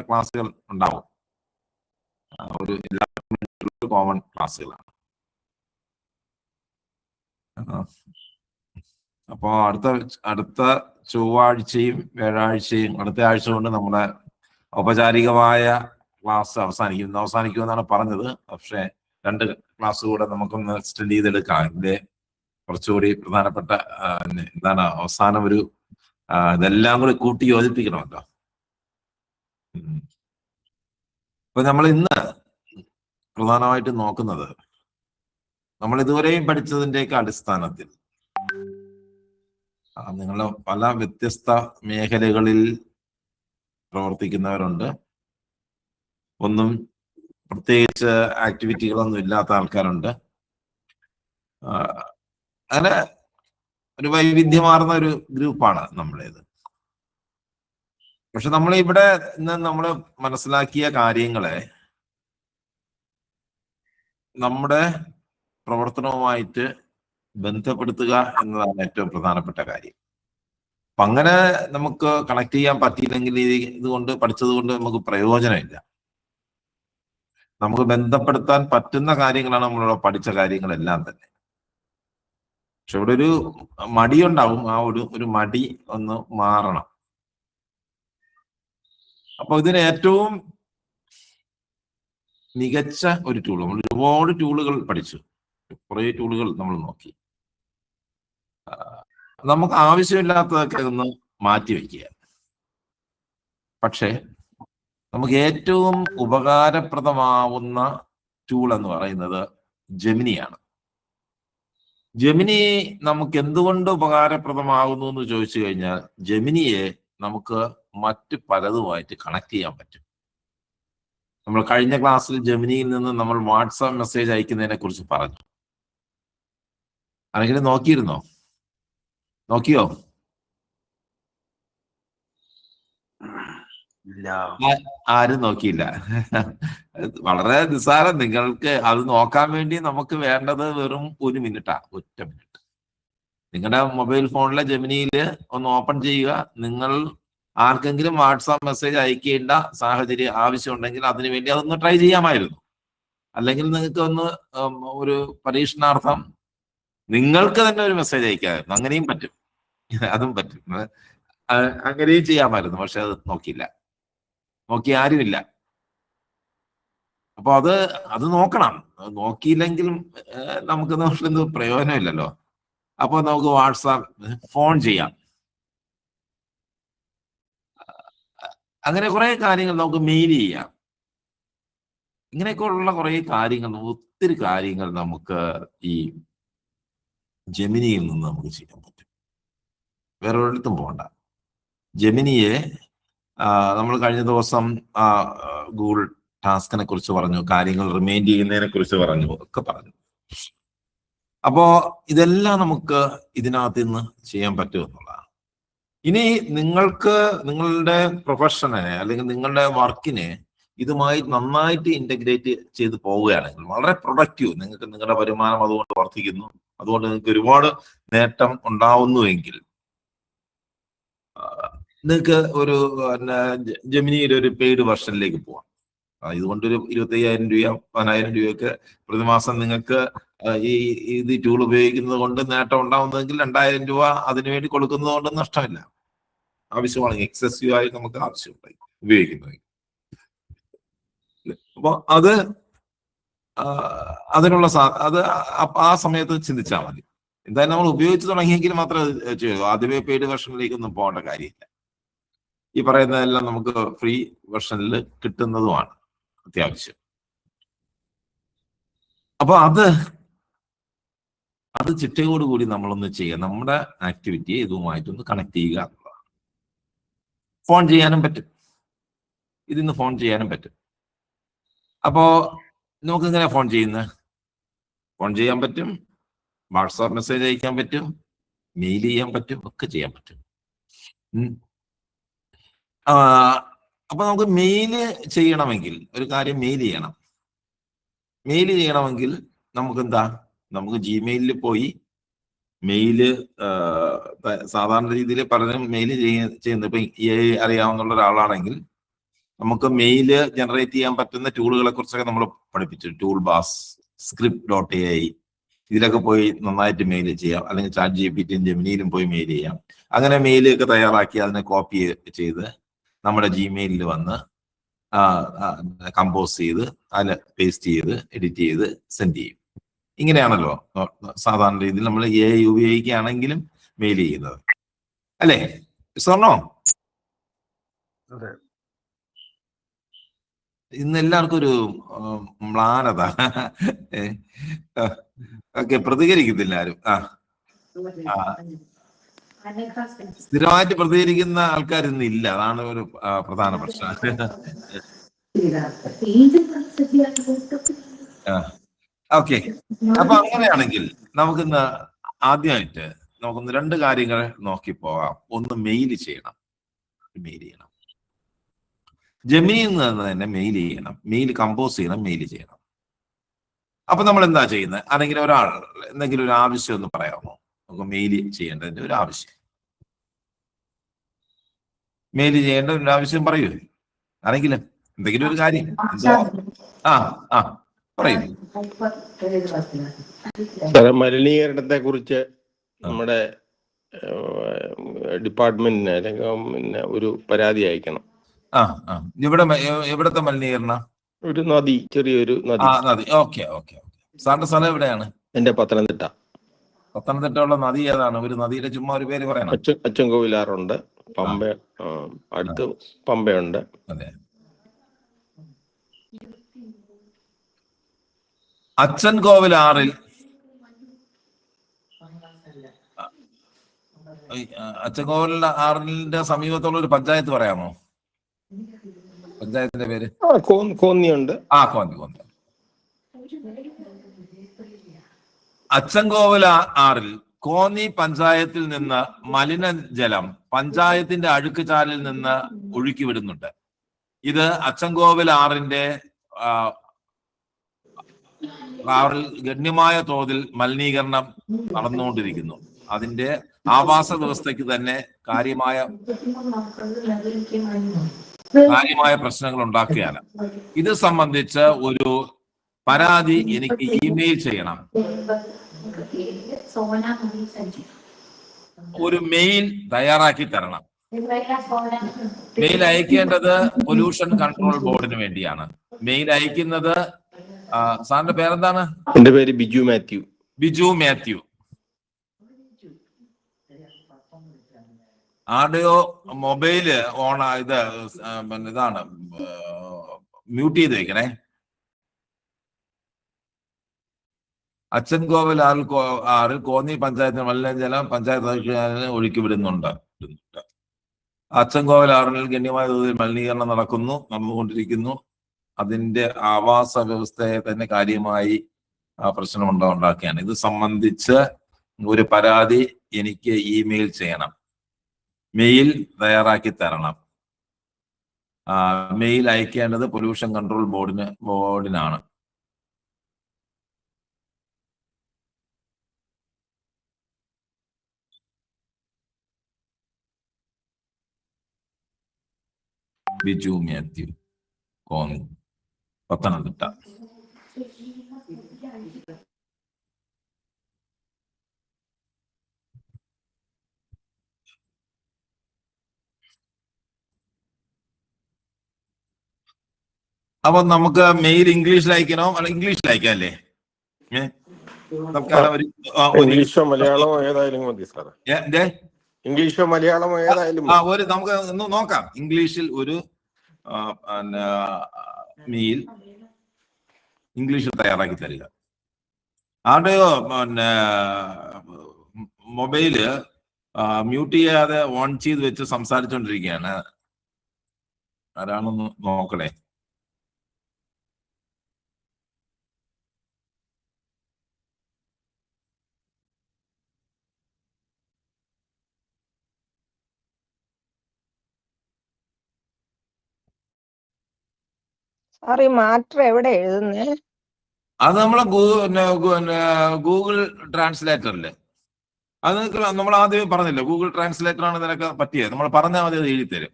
ക്ലാസ്സുകൾ ഉണ്ടാവും. ഒരു എല്ലാ കോമൺ ക്ലാസ്സുകളാണ്. അപ്പോൾ അടുത്ത ചൊവ്വാഴ്ചയും വ്യാഴാഴ്ചയും അടുത്ത ആഴ്ച കൊണ്ട് നമ്മുടെ ഔപചാരികമായ ക്ലാസ് അവസാനിക്കുമെന്നാണ് പറഞ്ഞത്. പക്ഷേ 2 ക്ലാസ് കൂടെ നമുക്കൊന്ന് എക്സ്റ്റെൻഡ് ചെയ്തെടുക്കാം. ഇതിന്റെ കുറച്ചുകൂടി പ്രധാനപ്പെട്ട എന്താണ് അവസാനം ഒരു ഇതെല്ലാം കൂടി കൂട്ടി യോജിപ്പിക്കണമല്ലോ. അപ്പൊ നമ്മൾ ഇന്ന് പ്രധാനമായിട്ടും നോക്കുന്നത് നമ്മൾ ഇതുവരെയും പഠിച്ചതിൻ്റെയൊക്കെ അടിസ്ഥാനത്തിൽ നിങ്ങൾ പല വ്യത്യസ്ത മേഖലകളിൽ പ്രവർത്തിക്കുന്നവരുണ്ട്. ഒന്നും പ്രത്യേകിച്ച് ആക്ടിവിറ്റികളൊന്നും ഇല്ലാത്ത ആൾക്കാരുണ്ട്. അങ്ങനെ ഒരു വൈവിധ്യമാർന്ന ഒരു ഗ്രൂപ്പാണ് നമ്മുടേത്. പക്ഷെ നമ്മൾ ഇവിടെ ഇന്ന് നമ്മൾ മനസ്സിലാക്കിയ കാര്യങ്ങളെ നമ്മുടെ പ്രവർത്തനവുമായിട്ട് ബന്ധപ്പെടുത്തുക എന്നതാണ് ഏറ്റവും പ്രധാനപ്പെട്ട കാര്യം. അപ്പൊ അങ്ങനെ നമുക്ക് കണക്ട് ചെയ്യാൻ പറ്റിയില്ലെങ്കിൽ പഠിച്ചത് കൊണ്ട് നമുക്ക് പ്രയോജനമില്ല. നമുക്ക് ബന്ധപ്പെടുത്താൻ പറ്റുന്ന കാര്യങ്ങളാണ് നമ്മളിവിടെ പഠിച്ച കാര്യങ്ങളെല്ലാം തന്നെ. പക്ഷെ ഇവിടെ ഒരു മടിയുണ്ടാവും. ആ ഒരു മടി ഒന്ന് മാറണം. അപ്പൊ ഇതിന് ഏറ്റവും മികച്ച ഒരു ടൂൾ, നമ്മൾ ഒരുപാട് ടൂളുകൾ പഠിച്ചു, കുറേ ടൂളുകൾ നമ്മൾ നോക്കി. നമുക്ക് ആവശ്യമില്ലാത്തതൊക്കെ ഒന്ന് മാറ്റി വയ്ക്കുക. പക്ഷേ നമുക്ക് ഏറ്റവും ഉപകാരപ്രദമാവുന്ന ടൂൾ എന്ന് പറയുന്നത് ജെമിനിയാണ്. ജെമിനി നമുക്ക് എന്തുകൊണ്ട് ഉപകാരപ്രദമാകുന്നു എന്ന് ചോദിച്ചു കഴിഞ്ഞാൽ, ജെമിനിയെ നമുക്ക് മറ്റ് പലതുമായിട്ട് കണക്ട് ചെയ്യാൻ പറ്റും. നമ്മൾ കഴിഞ്ഞ ക്ലാസ്സിൽ ജെമിനിയിൽ നിന്ന് നമ്മൾ വാട്സാപ്പ് മെസ്സേജ് അയക്കുന്നതിനെ കുറിച്ച് പറഞ്ഞു. ആരെങ്കിലും നോക്കിയോ? ആരും നോക്കിയില്ല. വളരെ നിസ്സാരം. നിങ്ങൾക്ക് അത് നോക്കാൻ വേണ്ടി നമുക്ക് വേണ്ടത് വെറും 1 മിനിറ്റാ, 1 മിനിറ്റ്. നിങ്ങളുടെ മൊബൈൽ ഫോണിലെ ജെമിനിയിൽ ഒന്ന് ഓപ്പൺ ചെയ്യുക. നിങ്ങൾ ആർക്കെങ്കിലും വാട്സാപ്പ് മെസ്സേജ് അയക്കേണ്ട സാഹചര്യം ആവശ്യമുണ്ടെങ്കിൽ അതിനുവേണ്ടി അതൊന്ന് ട്രൈ ചെയ്യാമായിരുന്നു. അല്ലെങ്കിൽ നിങ്ങൾക്ക് ഒന്ന് ഒരു പരീക്ഷണാർത്ഥം നിങ്ങൾക്ക് തന്നെ ഒരു മെസ്സേജ് അയക്കാമായിരുന്നു. അങ്ങനെയും പറ്റും, അതും പറ്റും. അങ്ങനെയും ചെയ്യാമായിരുന്നു. പക്ഷെ അത് നോക്കി ആരുമില്ല. അപ്പൊ അത് നോക്കണം. നോക്കിയില്ലെങ്കിലും നമുക്ക് പ്രയോജനമില്ലല്ലോ. അപ്പൊ നമുക്ക് വാട്സാപ്പ് ഫോൺ ചെയ്യാം. അങ്ങനെ കുറെ കാര്യങ്ങൾ നമുക്ക് മെയിൽ ചെയ്യാം. ഇങ്ങനെയൊക്കെ ഉള്ള കുറെ കാര്യങ്ങൾ, ഒത്തിരി കാര്യങ്ങൾ നമുക്ക് ഈ ജെമിനിയിൽ നിന്ന് നമുക്ക് ചെയ്യാൻ പറ്റും. വേറെ ഒരിടത്തും പോകണ്ട. ജെമിനിയെ നമ്മൾ കഴിഞ്ഞ ദിവസം ഗൂഗിൾ ടാസ്കിനെ കുറിച്ച് പറഞ്ഞു, കാര്യങ്ങൾ റിമൈൻഡ് ചെയ്യുന്നതിനെ കുറിച്ച് പറഞ്ഞു, ഒക്കെ പറഞ്ഞു. അപ്പോ ഇതെല്ലാം നമുക്ക് ഇതിനകത്ത് നിന്ന് ചെയ്യാൻ പറ്റുമെന്നുള്ളതാണ്. ഇനി നിങ്ങൾക്ക് നിങ്ങളുടെ പ്രൊഫഷനെ അല്ലെങ്കിൽ നിങ്ങളുടെ വർക്കിനെ ഇതുമായി നന്നായിട്ട് ഇന്റഗ്രേറ്റ് ചെയ്ത് പോവുകയാണെങ്കിൽ വളരെ പ്രൊഡക്റ്റീവ്, നിങ്ങൾക്ക് നിങ്ങളുടെ വരുമാനം അതുകൊണ്ട് വർദ്ധിക്കുന്നു, അതുകൊണ്ട് നിങ്ങൾക്ക് ഒരുപാട് നേട്ടം ഉണ്ടാവുന്നുവെങ്കിൽ നിങ്ങൾക്ക് ഒരു ജെമിനിയുടെ ഒരു പെയ്ഡ് വെർഷനിലേക്ക് പോവാം. ഇതുകൊണ്ടൊരു 25,000 രൂപ 10,000 രൂപയൊക്കെ പ്രതിമാസം നിങ്ങൾക്ക് ഈ ടൂൾ ഉപയോഗിക്കുന്നത് കൊണ്ട് നേട്ടം ഉണ്ടാവുന്നതെങ്കിൽ 2,000 രൂപ അതിനുവേണ്ടി കൊടുക്കുന്നത് കൊണ്ട് നഷ്ടമില്ല. ആവശ്യമാണെങ്കിൽ എക്സസീവ് ആയി നമുക്ക് ആവശ്യമുണ്ടായി ഉപയോഗിക്കുന്നത്. അപ്പൊ അതിനുള്ള ആ സമയത്ത് ചിന്തിച്ചാൽ മതി. എന്തായാലും നമ്മൾ ഉപയോഗിച്ച് തുടങ്ങിയെങ്കിൽ മാത്രമേ ചെയ്യുള്ളൂ. ആദ്യമേ പെയ്ഡ് വെർഷനിലേക്കൊന്നും പോകേണ്ട കാര്യമില്ല. ഈ പറയുന്നതെല്ലാം നമുക്ക് ഫ്രീ വെർഷനിൽ കിട്ടുന്നതുമാണ് അത്യാവശ്യം. അപ്പൊ അത് ചിട്ടയോടുകൂടി നമ്മളൊന്ന് ചെയ്യുക. നമ്മുടെ ആക്ടിവിറ്റിയെ ഇതുമായിട്ടൊന്ന് കണക്ട് ചെയ്യുക എന്നുള്ളതാണ്. ഫോൺ ചെയ്യാനും പറ്റും, ഇതിന്ന് ഫോൺ ചെയ്യാനും പറ്റും. അപ്പോ നമുക്ക് ഇങ്ങനെ ഫോൺ ചെയ്യാൻ പറ്റും, വാട്സാപ്പ് മെസ്സേജ് അയക്കാൻ പറ്റും, മെയിൽ ചെയ്യാൻ പറ്റും, ഒക്കെ ചെയ്യാൻ പറ്റും. അപ്പൊ നമുക്ക് മെയിൽ ചെയ്യണമെങ്കിൽ ഒരു കാര്യം, മെയിൽ ചെയ്യണമെങ്കിൽ നമുക്ക് ജിമെയിലിൽ പോയി മെയില് സാധാരണ രീതിയിൽ പലരും മെയിൽ ചെയ്യുന്നത്. ഇപ്പൊ അറിയാവുന്ന ഒരാളാണെങ്കിൽ നമുക്ക് മെയില് ജനറേറ്റ് ചെയ്യാൻ പറ്റുന്ന ടൂളുകളെ കുറിച്ചൊക്കെ നമ്മൾ പഠിപ്പിച്ചു. ടൂൾ ബാസ്, script.ai, ഇതിലൊക്കെ പോയി നന്നായിട്ട് മെയിൽ ചെയ്യാം. അല്ലെങ്കിൽ ChatGPT-യും ജെമിനിയിലും പോയി മെയിൽ ചെയ്യാം. അങ്ങനെ മെയിലൊക്കെ തയ്യാറാക്കി അതിനെ കോപ്പി ചെയ്ത് നമ്മുടെ ജിമെയിലിൽ വന്ന് കമ്പോസ് ചെയ്ത് അതിൽ പേസ്റ്റ് ചെയ്ത് എഡിറ്റ് ചെയ്ത് സെൻഡ് ചെയ്യും. ഇങ്ങനെയാണല്ലോ സാധാരണ രീതിയിൽ നമ്മൾ AI ഉപയോഗിക്കുകയാണെങ്കിലും മെയിൽ ചെയ്യുന്നത്, അല്ലേ സ്വർണോ? ഇന്ന് എല്ലാവർക്കും ഒരു മ്ലാനത. ഓക്കെ, പ്രതികരിക്കുന്നില്ല ആരും. സ്ഥിരമായിട്ട് പ്രതികരിക്കുന്ന ആൾക്കാർ ഇന്ന് ഇല്ല. അതാണ് ഒരു പ്രധാന പ്രശ്നം. ഓക്കെ, അപ്പൊ അങ്ങനെയാണെങ്കിൽ നമുക്കിന്ന് ആദ്യമായിട്ട് നമുക്കൊന്ന് രണ്ട് കാര്യങ്ങൾ നോക്കി പോകാം. ഒന്ന് മെയിൽ ചെയ്യണം. ജെമിനിയിൽ നിന്ന് തന്നെ മെയിൽ ചെയ്യണം, മെയിൽ കമ്പോസ് ചെയ്യണം, മെയിൽ ചെയ്യണം. അപ്പൊ നമ്മൾ എന്താ ചെയ്യുന്നത്? അല്ലെങ്കിൽ ഒരാൾ എന്തെങ്കിലും ഒരു ആവശ്യം ഒന്ന് പറയാമോ? നമുക്ക് മെയിൽ ചെയ്യേണ്ടതിന്റെ ഒരു ആവശ്യം, മെയിൽ ചെയ്യേണ്ട ഒരു ആവശ്യം പറയൂ. ആരെങ്കിലും എന്തെങ്കിലും ഒരു കാര്യം പറയൂ. മലിനീകരണത്തെ കുറിച്ച് നമ്മുടെ ഡിപ്പാർട്ട്മെന്റിന് അല്ലെങ്കിൽ ഒരു പരാതി അയക്കണം. എവിടത്തെ മലിനീകരണം? ഒരു നദി, ചെറിയൊരു നദി. ഓക്കെ. സാറിന്റെ സ്ഥലം എവിടെയാണ്? എന്റെ പത്തനംതിട്ട. പത്തനംതിട്ടയുള്ള നദി ഏതാണ്? ഒരു നദിയുടെ ചുമ്മാ ഒരു പേര് പറയണം. അച്ചൻകോവിലാറുണ്ട്, പമ്പ, അടുത്ത് പമ്പയുണ്ട്. അതെ, അച്ചൻകോവിലാറിൽ അച്ചൻകോവിൽ ആറിന്റെ സമീപത്തുള്ള ഒരു പഞ്ചായത്ത് പറയാമോ? പഞ്ചായത്തിന്റെ പേര്? കോന്നിയുണ്ട്. കോന്നി. അച്ചൻകോവിൽ ആറിൽ കോന്നി പഞ്ചായത്തിൽ നിന്ന് മലിനജലം പഞ്ചായത്തിന്റെ അഴുക്കുചാലിൽ നിന്ന് ഒഴുക്കി വിടുന്നുണ്ട്. ഇത് അച്ചൻകോവിൽ ആറിന്റെ ഗണ്യമായ തോതിൽ മലിനീകരണം നടന്നുകൊണ്ടിരിക്കുന്നു. അതിന്റെ ആവാസ വ്യവസ്ഥയ്ക്ക് തന്നെ കാര്യമായ പ്രശ്നങ്ങൾ ഉണ്ടാക്കുകയാണ്. ഇത് സംബന്ധിച്ച് ഒരു പരാതി എനിക്ക് ഇമെയിൽ ചെയ്യണം. ഒരു മെയിൽ തയ്യാറാക്കി തരണം. മെയിൽ അയക്കേണ്ടത് പൊല്യൂഷൻ കൺട്രോൾ ബോർഡിന് വേണ്ടിയാണ്. മെയിൽ അയക്കുന്നത്, സാറിന്റെ പേരെന്താണ്? എന്റെ പേര് ബിജു മാത്യു. ആഡിയോ മൊബൈല് ഇതാണ്, മ്യൂട്ട് ചെയ്ത് വെക്കണേ. അച്ചൻകോവിൽ ആറിൽ കോന്നി പഞ്ചായത്തിന് മലിനജലം പഞ്ചായത്ത് ഒഴുക്കി വിടുന്നുണ്ട്. അച്ചൻകോവിൽ ആറിൽ ഗണ്യമായ തോതിൽ മലിനീകരണം നടന്നുകൊണ്ടിരിക്കുന്നു. അതിന്റെ ആവാസ വ്യവസ്ഥയെ തന്നെ കാര്യമായി പ്രശ്നം ഉണ്ടാക്കുകയാണ്. ഇത് സംബന്ധിച്ച് ഒരു പരാതി എനിക്ക് ഇമെയിൽ ചെയ്യണം, മെയിൽ തയ്യാറാക്കി തരണം. മെയിൽ അയക്കേണ്ടത് പൊല്യൂഷൻ കൺട്രോൾ ബോർഡിനാണ്. ബിജു മാത്യു, കോന്നി, പത്തനംതിട്ട. അപ്പൊ നമുക്ക് മെയിൽ ഇംഗ്ലീഷിൽ അയക്കണോ? അല്ല, ഇംഗ്ലീഷിൽ അയക്കാം അല്ലേ? ഇംഗ്ലീഷോ മലയാളമോ ഏതായാലും മതി സാറേ. ഇംഗ്ലീഷോ മലയാളമോ ഏതായാലും നമുക്ക് ഒന്ന് നോക്കാം. ഇംഗ്ലീഷിൽ ഒരു മെയിൽ ഇംഗ്ലീഷിൽ തയ്യാറാക്കി തരിക. ആരുടെയോ മൊബൈല് മ്യൂട്ട് ചെയ്യാതെ ഓൺ ചെയ്ത് വെച്ച് സംസാരിച്ചുകൊണ്ടിരിക്കുകയാണ്. ആരാണെന്ന് നോക്കണേ. മാറ്റർ എവിടെ എഴുതുന്നേ? അത് നമ്മളെ ഗൂഗിൾ ട്രാൻസ്ലേറ്ററില്. അത് നമ്മൾ ആദ്യം പറഞ്ഞില്ല, ഗൂഗിൾ ട്രാൻസ്ലേറ്റർ ആണ് ഇതിനൊക്കെ പറ്റിയത്. നമ്മൾ പറഞ്ഞാൽ മതി, അത് എഴുതി തരും.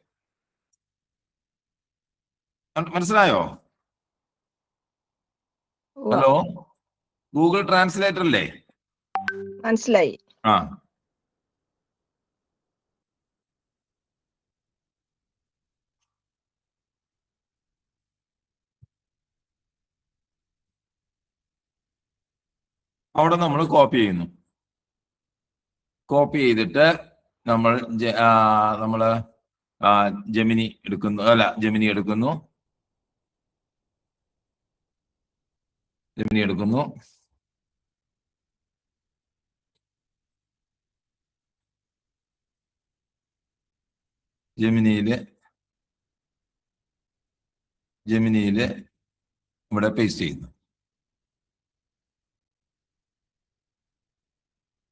മനസ്സിലായോ? ഉവ്വ. ഹലോ, ഗൂഗിൾ ട്രാൻസ്ലേറ്റർ അല്ലേ? മനസ്സിലായി. ആ, അവിടെ നമ്മൾ കോപ്പി ചെയ്യുന്നു. കോപ്പി ചെയ്തിട്ട് നമ്മൾ ജെമിനി എടുക്കുന്നു. ജെമിനി എടുക്കുന്നു. ജെമിനിയില് ഇവിടെ പേസ്റ്റ് ചെയ്യുന്നു.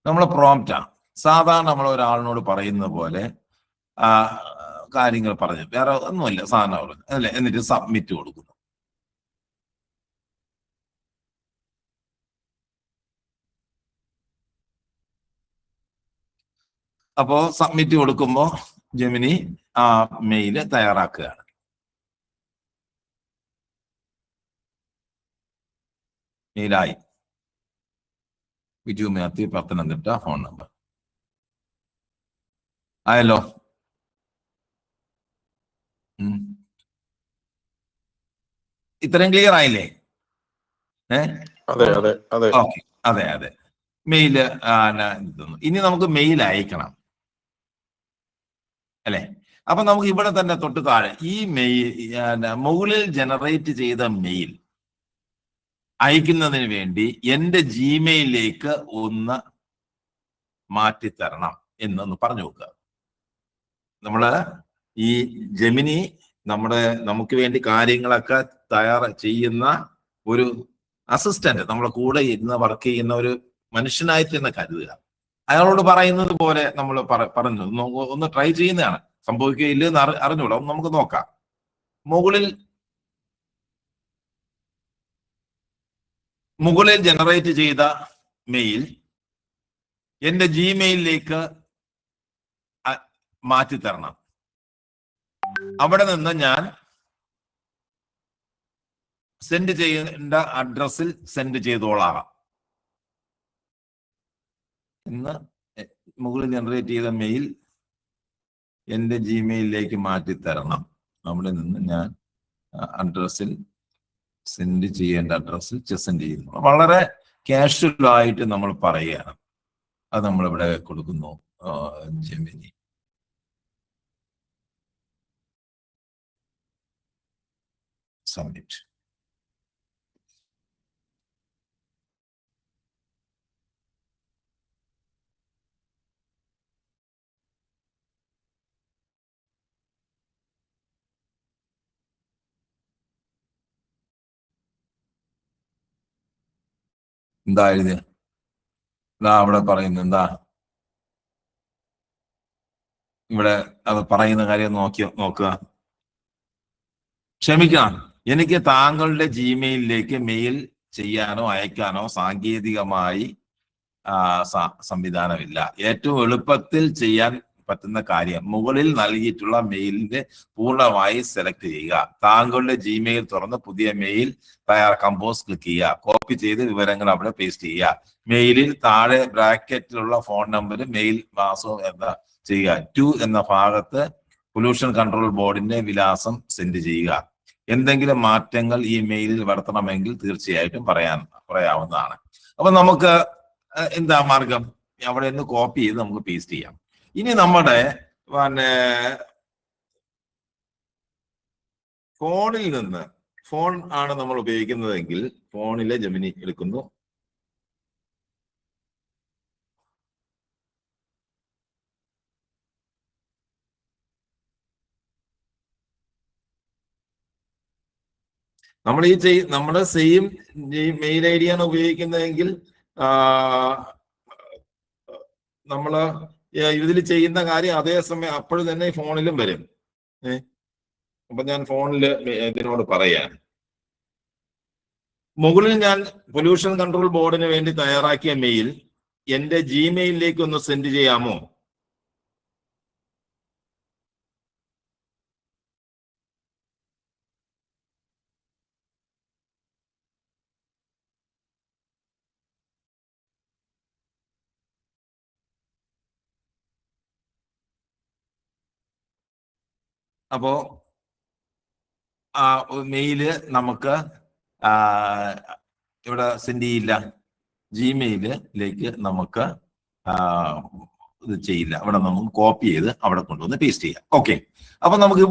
നമ്മൾ പ്രോംപ്റ്റാണ്. സാധാരണ നമ്മൾ ഒരാളിനോട് പറയുന്ന പോലെ കാര്യങ്ങൾ പറഞ്ഞു, വേറെ ഒന്നുമില്ല, സാധാരണ പറഞ്ഞു അല്ലേ. എന്നിട്ട് സബ്മിറ്റ് കൊടുക്കുന്നു. അപ്പോ സബ്മിറ്റ് കൊടുക്കുമ്പോൾ ജെമിനി ആ മെയില് തയ്യാറാക്കുകയാണ്. മെയിലായി. ബിജു മാത്യു, പത്തനംതിട്ട, ഫോൺ നമ്പർ ആയല്ലോ. ഇത്രയും ക്ലിയർ ആയില്ലേ? അതെ അതെ അതെ ഓക്കെ, അതെ. മെയില് ഇനി നമുക്ക് മെയിൽ അയക്കണം അല്ലെ. അപ്പൊ നമുക്ക് ഇവിടെ തന്നെ തൊട്ട് താഴെ ഈ മെയിൽ, മുകളിൽ ജനറേറ്റ് ചെയ്ത മെയിൽ അയക്കുന്നതിന് വേണ്ടി എൻ്റെ ജിമെയിലിലേക്ക് ഒന്ന് മാറ്റിത്തരണം എന്നൊന്ന് പറഞ്ഞു നോക്കുക. നമ്മള് ഈ ജെമിനി നമുക്ക് വേണ്ടി കാര്യങ്ങളൊക്കെ ചെയ്യുന്ന ഒരു അസിസ്റ്റന്റ്, നമ്മളെ കൂടെ ഇരുന്ന് വർക്ക് ചെയ്യുന്ന ഒരു മനുഷ്യനായിട്ട് തന്നെ കരുതുക. അയാളോട് പറയുന്നത് പോലെ നമ്മൾ പറഞ്ഞു ഒന്ന് ട്രൈ ചെയ്യുന്നതാണ്. സംഭവിക്കുകയില്ലെന്ന് അറിഞ്ഞൂടാ, നമുക്ക് നോക്കാം. മുകളിൽ ജനറേറ്റ് ചെയ്ത മെയിൽ എൻ്റെ ജിമെയിലിലേക്ക് മാറ്റിത്തരണം. അവിടെ നിന്ന് ഞാൻ സെൻഡ് ചെയ്യേണ്ട അഡ്രസ്സിൽ സെൻഡ് ചെയ്തോളാം. ഇന്ന് മുകളിൽ ജനറേറ്റ് ചെയ്ത മെയിൽ എൻ്റെ ജിമെയിലിലേക്ക് മാറ്റിത്തരണം. അവിടെ നിന്ന് ഞാൻ അഡ്രസ്സിൽ സെൻഡ് ചെയ്യേണ്ട അഡ്രസ്സിൽ സെൻഡ് ചെയ്യുന്നു. വളരെ കാഷ്വലായിട്ട് നമ്മൾ പറയുകയാണ്. അത് നമ്മളിവിടെ കൊടുക്കുന്നു. Gemini submit. എന്താ എഴുതിയ? അവിടെ പറയുന്നു എന്താ? ഇവിടെ അത് പറയുന്ന കാര്യം നോക്കുക. ക്ഷമിക്കണം, എനിക്ക് താങ്കളുടെ ജിമെയിലിലേക്ക് മെയിൽ ചെയ്യാനോ അയക്കാനോ സാങ്കേതികമായി സംവിധാനമില്ല. ഏറ്റവും എളുപ്പത്തിൽ ചെയ്യാൻ പറ്റുന്ന കാര്യം മുകളിൽ നൽകിയിട്ടുള്ള മെയിലിന്റെ പൂർണ്ണമായി സെലക്ട് ചെയ്യുക. താങ്കളുടെ ജിമെയിൽ തുറന്ന് പുതിയ മെയിൽ കമ്പോസ് ക്ലിക്ക് ചെയ്യുക. കോപ്പി ചെയ്ത് വിവരങ്ങൾ അവിടെ പേസ്റ്റ് ചെയ്യുക. മെയിലിൽ താഴെ ബ്രാക്കറ്റിലുള്ള ഫോൺ നമ്പർ, മെയിൽ മാസവും ചെയ്യുക. 2 എന്ന ഭാഗത്ത് പൊല്യൂഷൻ കൺട്രോൾ ബോർഡിന്റെ വിലാസം സെൻഡ് ചെയ്യുക. എന്തെങ്കിലും മാറ്റങ്ങൾ ഈ മെയിലിൽ വരുത്തണമെങ്കിൽ തീർച്ചയായിട്ടും പറയാവുന്നതാണ്. അപ്പൊ നമുക്ക് എന്താ മാർഗം? അവിടെ നിന്ന് കോപ്പി ചെയ്ത് നമുക്ക് പേസ്റ്റ് ചെയ്യാം. ഇനി നമ്മുടെ ഫോണിൽ നിന്ന്, ഫോൺ ആണ് നമ്മൾ ഉപയോഗിക്കുന്നതെങ്കിൽ ഫോണിലെ ജെമിനി എടുക്കുന്നു. നമ്മുടെ സെയിം മെയിൽ ഐ ഡി ആണ് ഉപയോഗിക്കുന്നതെങ്കിൽ നമ്മള് ഇതിൽ ചെയ്യുന്ന കാര്യം അതേസമയം അപ്പോഴും തന്നെ ഫോണിലും വരും. അപ്പൊ ഞാൻ ഫോണില് ഇതിനോട് പറയാം. മുകളിൽ ഞാൻ പൊല്യൂഷൻ കൺട്രോൾ ബോർഡിന് വേണ്ടി തയ്യാറാക്കിയ മെയിൽ എൻ്റെ ജിമെയിലിലേക്ക് ഒന്ന് സെൻഡ് ചെയ്യാമോ? അപ്പോ മെയില് നമുക്ക് ഇവിടെ സെൻഡ് ചെയ്യില്ല, ജിമെയിലിലേക്ക് നമുക്ക് ഇത് ചെയ്യില്ല. ഇവിടെ നമുക്ക് കോപ്പി ചെയ്ത് അവിടെ കൊണ്ടുവന്ന് പേസ്റ്റ് ചെയ്യാം. ഓക്കെ, അപ്പൊ നമുക്ക്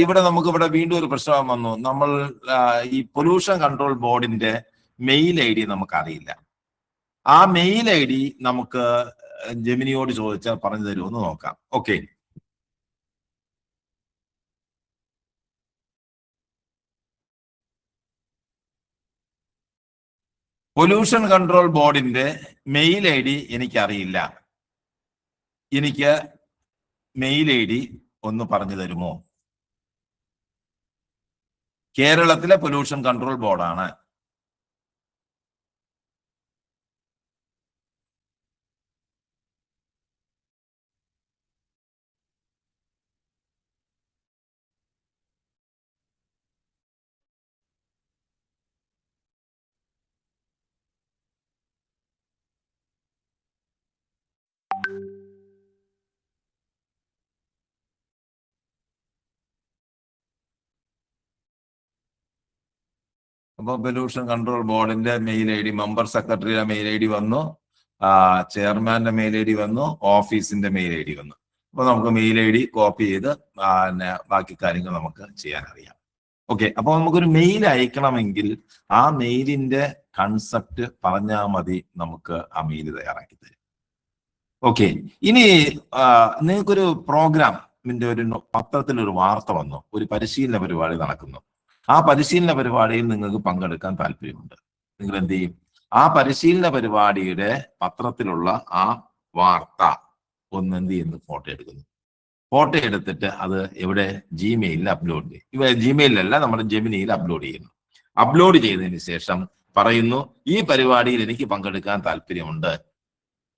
ഇവിടെ വീണ്ടും ഒരു പ്രശ്നം വന്നു. നമ്മൾ ഈ പൊല്യൂഷൻ കൺട്രോൾ ബോർഡിന്റെ മെയിൽ ID നമുക്കറിയില്ല. ആ മെയിൽ ID നമുക്ക് ജെമിനിയോട് ചോദിച്ചാൽ പറഞ്ഞു തരുമെന്ന് നോക്കാം. ഓക്കെ, പൊല്യൂഷൻ കൺട്രോൾ ബോർഡിന്റെ മെയിൽ ID എനിക്കറിയില്ല. എനിക്ക് മെയിൽ ID ഒന്ന് പറഞ്ഞു തരുമോ? കേരളത്തിലെ പൊല്യൂഷൻ കൺട്രോൾ ബോർഡാണ്. അപ്പോൾ പൊല്യൂഷൻ കൺട്രോൾ ബോർഡിന്റെ മെയിൽ ID, മെമ്പർ സെക്രട്ടറിയുടെ മെയിൽ ID വന്നു, ചെയർമാന്റെ മെയിൽ ID വന്നു, ഓഫീസിന്റെ മെയിൽ ID വന്നു. അപ്പൊ നമുക്ക് മെയിൽ ID കോപ്പി ചെയ്ത് ബാക്കി കാര്യങ്ങൾ നമുക്ക് ചെയ്യാൻ അറിയാം. ഓക്കെ, അപ്പൊ നമുക്കൊരു മെയിൽ അയക്കണമെങ്കിൽ ആ മെയിലിന്റെ കൺസെപ്റ്റ് പറഞ്ഞാൽ മതി, നമുക്ക് ആ മെയിൽ തയ്യാറാക്കി തരും. ഓക്കെ, ഇനി നിങ്ങൾക്കൊരു പ്രോഗ്രാമിന്റെ ഒരു പത്രത്തിലൊരു വാർത്ത വന്നു, ഒരു പരിശീലന പരിപാടി നടക്കുന്നു. ആ പരിശീലന പരിപാടിയിൽ നിങ്ങൾക്ക് പങ്കെടുക്കാൻ താല്പര്യമുണ്ട്. നിങ്ങൾ എന്ത് ചെയ്യും? ആ പരിശീലന പരിപാടിയുടെ പത്രത്തിലുള്ള ആ വാർത്ത ഒന്ന് എന്ത് ചെയ്യുന്നു? ഫോട്ടോ എടുക്കുന്നു. ഫോട്ടോ എടുത്തിട്ട് അത് എവിടെ? ജിമെയിലിൽ അപ്ലോഡ് ചെയ്യും. ജിമെയിലല്ല, നമ്മുടെ ജെമിനിയിൽ അപ്ലോഡ് ചെയ്യുന്നു. അപ്ലോഡ് ചെയ്തതിന് ശേഷം പറയുന്നു, ഈ പരിപാടിയിൽ എനിക്ക് പങ്കെടുക്കാൻ താല്പര്യമുണ്ട്,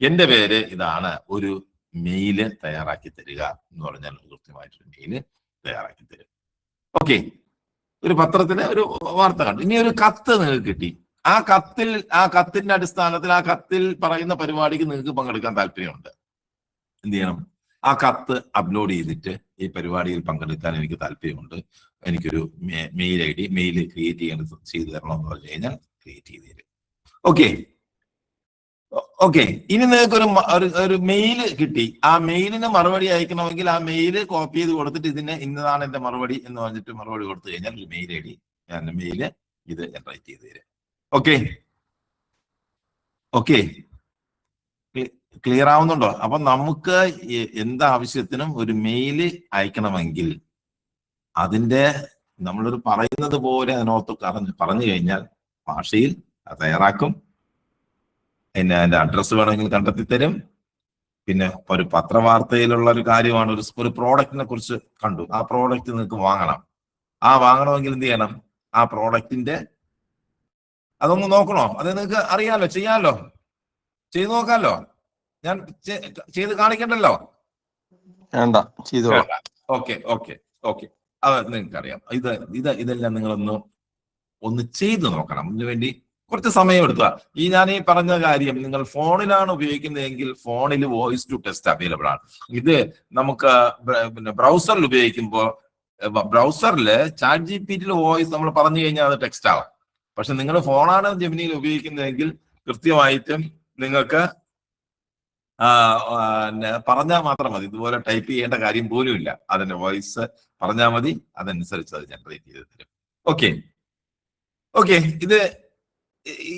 എന്റെ പേര് ഇതാണ്, ഒരു മെയില് തയ്യാറാക്കി തരിക എന്ന് പറഞ്ഞാൽ കൃത്യമായിട്ടൊരു മെയില് തയ്യാറാക്കി തരും. ഓക്കെ, ഒരു പത്രത്തിലെ ഒരു വാർത്ത കണ്ടു. ഇനി ഒരു കത്ത് നിങ്ങൾക്ക് കിട്ടി. ആ കത്തിന്റെ അടിസ്ഥാനത്തിൽ ആ കത്തിൽ പറയുന്ന പരിപാടിക്ക് നിങ്ങൾക്ക് പങ്കെടുക്കാൻ താല്പര്യമുണ്ട്. എന്ത് ചെയ്യണം? ആ കത്ത് അപ്ലോഡ് ചെയ്തിട്ട് ഈ പരിപാടിയിൽ പങ്കെടുക്കാൻ എനിക്ക് താല്പര്യമുണ്ട്, എനിക്കൊരു മെയിൽ ID, മെയിൽ ക്രിയേറ്റ് ചെയ്ത് തരണം എന്ന് പറഞ്ഞു കഴിഞ്ഞാൽ ക്രിയേറ്റ് ചെയ്ത് തരും. ഓക്കെ, ഇനി നിങ്ങൾക്ക് ഒരു മെയിൽ കിട്ടി. ആ മെയിലിന് മറുപടി അയക്കണമെങ്കിൽ ആ മെയിൽ കോപ്പി ചെയ്ത് കൊടുത്തിട്ട് ഇന്നതാണ് എന്റെ മറുപടി എന്ന് പറഞ്ഞിട്ട് മറുപടി കൊടുത്തു കഴിഞ്ഞാൽ ഒരു മെയിൽ ID, മെയില് ഇത് റൈറ്റ് ചെയ്ത് തരും. ഓക്കെ, ക്ലിയർ ആവുന്നുണ്ടോ? അപ്പൊ നമുക്ക് എന്താവശ്യത്തിനും ഒരു മെയില് അയക്കണമെങ്കിൽ അതിന്റെ നമ്മളൊരു പറയുന്നത് പോലെ അതിനകത്ത് പറഞ്ഞു കഴിഞ്ഞാൽ ഭാഷയിൽ തയ്യാറാക്കും. അതിന്റെ അഡ്രസ്സ് വേണമെങ്കിൽ കണ്ടെത്തി തരും. പിന്നെ ഒരു പത്രവാർത്തയിലുള്ള ഒരു കാര്യമാണ്, ഒരു പ്രോഡക്റ്റിനെ കുറിച്ച് കണ്ടു, ആ പ്രോഡക്റ്റ് നിങ്ങൾക്ക് വാങ്ങണം. വാങ്ങണമെങ്കിൽ എന്ത് ചെയ്യണം? ആ പ്രോഡക്റ്റിന്റെ അതൊന്ന് നോക്കണോ? അത് നിങ്ങൾക്ക് അറിയാലോ, ചെയ്യാലോ, ചെയ്തു നോക്കാലോ. ഞാൻ ചെയ്ത് കാണിക്കണ്ടല്ലോ. ഓക്കെ, അത് നിങ്ങൾക്ക് അറിയാം. ഇതെല്ലാം നിങ്ങളൊന്ന് ചെയ്തു നോക്കണം. ഇതിനു വേണ്ടി കുറച്ച് സമയം എടുക്കുക. ഞാൻ ഈ പറഞ്ഞ കാര്യം നിങ്ങൾ ഫോണിലാണ് ഉപയോഗിക്കുന്നതെങ്കിൽ ഫോണിൽ വോയിസ് ടു ടെക്സ്റ്റ് അവൈലബിൾ ആണ്. ഇത് നമുക്ക് പിന്നെ ബ്രൗസറിൽ ഉപയോഗിക്കുമ്പോൾ ബ്രൗസറിൽ ചാറ്റ് GPT വോയിസ് നമ്മൾ പറഞ്ഞു കഴിഞ്ഞാൽ അത് ടെക്സ്റ്റ് ആവാം. പക്ഷെ നിങ്ങൾ ഫോണാണ് ജെമിനിയിൽ ഉപയോഗിക്കുന്നതെങ്കിൽ കൃത്യമായിട്ടും നിങ്ങൾക്ക് പറഞ്ഞാൽ മാത്രം മതി. ഇതുപോലെ ടൈപ്പ് ചെയ്യേണ്ട കാര്യം പോലും ഇല്ല. അതിന്റെ വോയിസ് പറഞ്ഞാൽ മതി, അതനുസരിച്ച് അത് ജനറേറ്റ് ചെയ്ത് തരും. ഓക്കെ,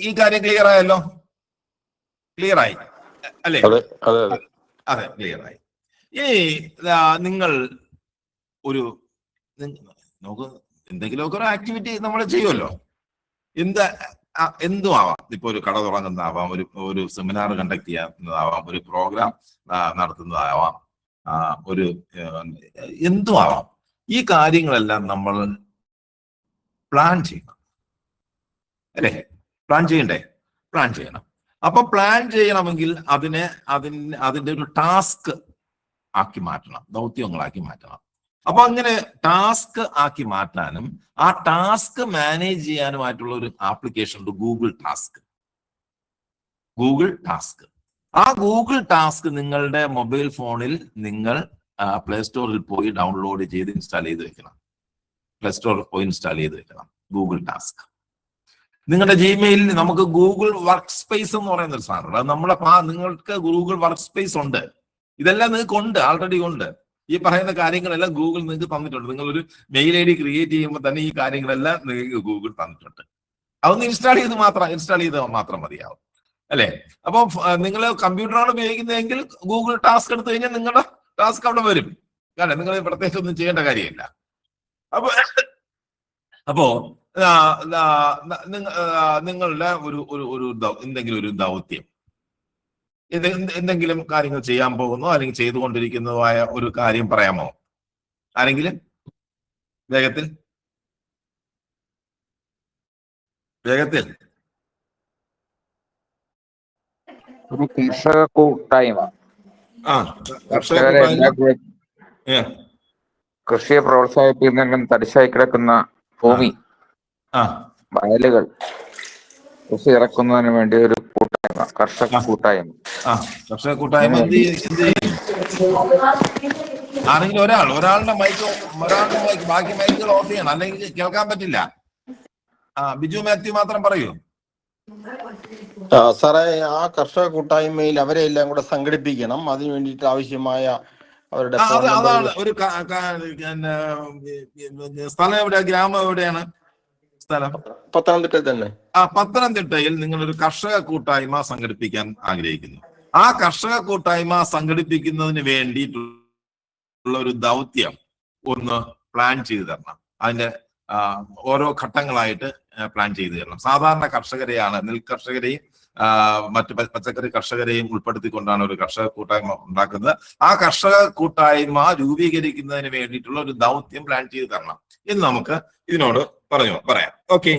ഈ കാര്യം ക്ലിയർ ആയല്ലോ? ക്ലിയർ ആയി അല്ലേ? അതെ, ക്ലിയർ ആയി. നിങ്ങൾ നമുക്ക് എന്തെങ്കിലുമൊക്കെ ഒരു ആക്ടിവിറ്റി നമ്മൾ ചെയ്യുമല്ലോ. എന്തും ആവാം. ഇപ്പൊ ഒരു കട തുടങ്ങുന്നതാവാം, ഒരു സെമിനാർ കണ്ടക്ട് ചെയ്യുന്നതാവാം, ഒരു പ്രോഗ്രാം നടത്തുന്നതാവാം, എന്തും ആവാം. ഈ കാര്യങ്ങളെല്ലാം നമ്മൾ പ്ലാൻ ചെയ്യണം അല്ലേ? പ്ലാൻ ചെയ്യണം. അപ്പൊ പ്ലാൻ ചെയ്യണമെങ്കിൽ അതിന്റെ ഒരു ടാസ്ക് ആക്കി മാറ്റണം, ദൗത്യങ്ങളാക്കി മാറ്റണം. അപ്പൊ അങ്ങനെ ടാസ്ക് ആക്കി മാറ്റാനും ആ ടാസ്ക് മാനേജ് ചെയ്യാനുമായിട്ടുള്ള ഒരു ആപ്ലിക്കേഷൻ ഉണ്ട്, ഗൂഗിൾ ടാസ്ക്. ആ ഗൂഗിൾ ടാസ്ക് നിങ്ങളുടെ മൊബൈൽ ഫോണിൽ നിങ്ങൾ പ്ലേ സ്റ്റോറിൽ പോയി ഡൗൺലോഡ് ചെയ്ത് ഇൻസ്റ്റാൾ ചെയ്ത് വെക്കണം. പ്ലേ സ്റ്റോറിൽ പോയി ഇൻസ്റ്റാൾ ചെയ്ത് വെക്കണം ഗൂഗിൾ ടാസ്ക്. നിങ്ങളുടെ ജിമെയിലിൽ നമുക്ക് ഗൂഗിൾ വർക്ക് സ്പേസ് എന്ന് പറയുന്ന ഒരു സാധനമുണ്ട്. അത് നിങ്ങൾക്ക് ഗൂഗിൾ വർക്ക് സ്പേസ് ഉണ്ട്. ഇതെല്ലാം നിങ്ങൾക്ക് ഉണ്ട്, ആൾറെഡി ഉണ്ട്. ഈ പറയുന്ന കാര്യങ്ങളെല്ലാം ഗൂഗിൾ നിങ്ങൾക്ക് തന്നിട്ടുണ്ട്. നിങ്ങളൊരു മെയിൽ ID ക്രിയേറ്റ് ചെയ്യുമ്പോൾ തന്നെ ഈ കാര്യങ്ങളെല്ലാം നിങ്ങൾക്ക് ഗൂഗിൾ തന്നിട്ടുണ്ട്. അതൊന്ന് ഇൻസ്റ്റാൾ ചെയ്ത് മാത്രം മതിയാവും, അല്ലേ? അപ്പോൾ നിങ്ങൾ കമ്പ്യൂട്ടറാണ് ഉപയോഗിക്കുന്നതെങ്കിൽ ഗൂഗിൾ ടാസ്ക് എടുത്തു കഴിഞ്ഞാൽ നിങ്ങളുടെ ടാസ്ക് അവിടെ വരും. കാരണം നിങ്ങൾ പ്രത്യേകിച്ച് ഒന്നും ചെയ്യേണ്ട കാര്യമില്ല. അപ്പോ നിങ്ങളുടെ എന്തെങ്കിലും ഒരു ദൗത്യം, എന്തെങ്കിലും കാര്യങ്ങൾ ചെയ്യാൻ പോകുന്നോ അല്ലെങ്കിൽ ചെയ്തുകൊണ്ടിരിക്കുന്നതുമായ ഒരു കാര്യം പറയാമോ ആരെങ്കിലും? വേഗത്തിൽ. ഒരു കർഷക കൂട്ടായ്മ. കൃഷിയെ പ്രോത്സാഹിപ്പിക്കുന്നതിനും തരിശായി കിടക്കുന്ന ഭൂമി, വയലുകൾ കൃഷി ഇറക്കുന്നതിന് വേണ്ടി ഒരു കൂട്ടായ്മ, കർഷക കൂട്ടായ്മ. കർഷക കൂട്ടായ്മ ആരെങ്കിലും ഒരാളുടെ മൈക്ക് ബാക്കി മൈക്കുകൾ ഓഫ് ചെയ്യണം, അല്ലെങ്കിൽ കേൾക്കാൻ പറ്റില്ല. ബിജു മാത്യു മാത്രം പറയൂ. സാറേ, ആ കർഷക കൂട്ടായ്മയിൽ അവരെ എല്ലാം കൂടെ സംഘടിപ്പിക്കണം. അതിനു വേണ്ടിയിട്ട് ആവശ്യമായ അവരുടെ അതാണ് ഒരു സ്ഥലം എവിടെയാ, ഗ്രാമം എവിടെയാണ് സ്ഥലം? പത്തനംതിട്ടയിൽ തന്നെ. പത്തനംതിട്ടയിൽ നിങ്ങളൊരു കർഷക കൂട്ടായ്മ സംഘടിപ്പിക്കാൻ ആഗ്രഹിക്കുന്നു. ആ കർഷക കൂട്ടായ്മ സംഘടിപ്പിക്കുന്നതിന് വേണ്ടിയിട്ടുള്ള ഒരു ദൗത്യം ഒന്ന് പ്ലാൻ ചെയ്തു തരണം. അതിന്റെ ഓരോ ഘട്ടങ്ങളായിട്ട് പ്ലാൻ ചെയ്തു തരണം. സാധാരണ കർഷകരെയാണ്, നെൽകർഷകരെയും മറ്റു പച്ചക്കറി കർഷകരെയും ഉൾപ്പെടുത്തിക്കൊണ്ടാണ് ഒരു കർഷക കൂട്ടായ്മ ഉണ്ടാക്കുന്നത്. ആ കർഷക കൂട്ടായ്മ രൂപീകരിക്കുന്നതിന് വേണ്ടിയിട്ടുള്ള ഒരു ദൗത്യം പ്ലാൻ ചെയ്തു തരണം എന്ന് നമുക്ക് ഇതിനോട് പറയാം. ഓക്കെ.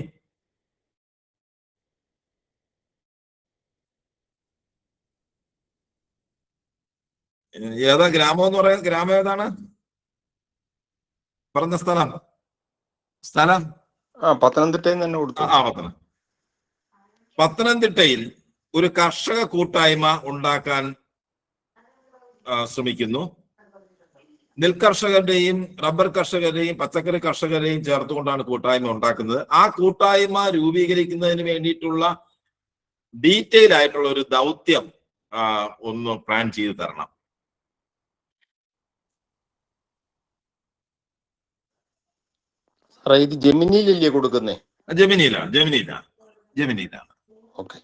ഏതാ ഗ്രാമം എന്ന് പറയാം? ഗ്രാമം ഏതാണ് പറഞ്ഞ സ്ഥലം? പത്തനംതിട്ടയിൽ തന്നെ കൊടുത്തു. പത്തനംതിട്ടയിൽ ഒരു കർഷക കൂട്ടായ്മ ഉണ്ടാക്കാൻ ശ്രമിക്കുന്നു. നെൽകർഷകരുടെയും റബ്ബർ കർഷകരെയും പച്ചക്കറി കർഷകരെയും ചേർത്തുകൊണ്ടാണ് കൂട്ടായ്മ ഉണ്ടാക്കുന്നത്. ആ കൂട്ടായ്മ രൂപീകരിക്കുന്നതിന് വേണ്ടിയിട്ടുള്ള ഡീറ്റെയിൽ ആയിട്ടുള്ള ഒരു ദൗത്യം ഒന്ന് പ്ലാൻ ചെയ്ത് തരണം. ഇത് ജെമിനിയിലല്ലേ കൊടുക്കുന്നേ? ജെമിനിയിലാണ്. ഓക്കെ.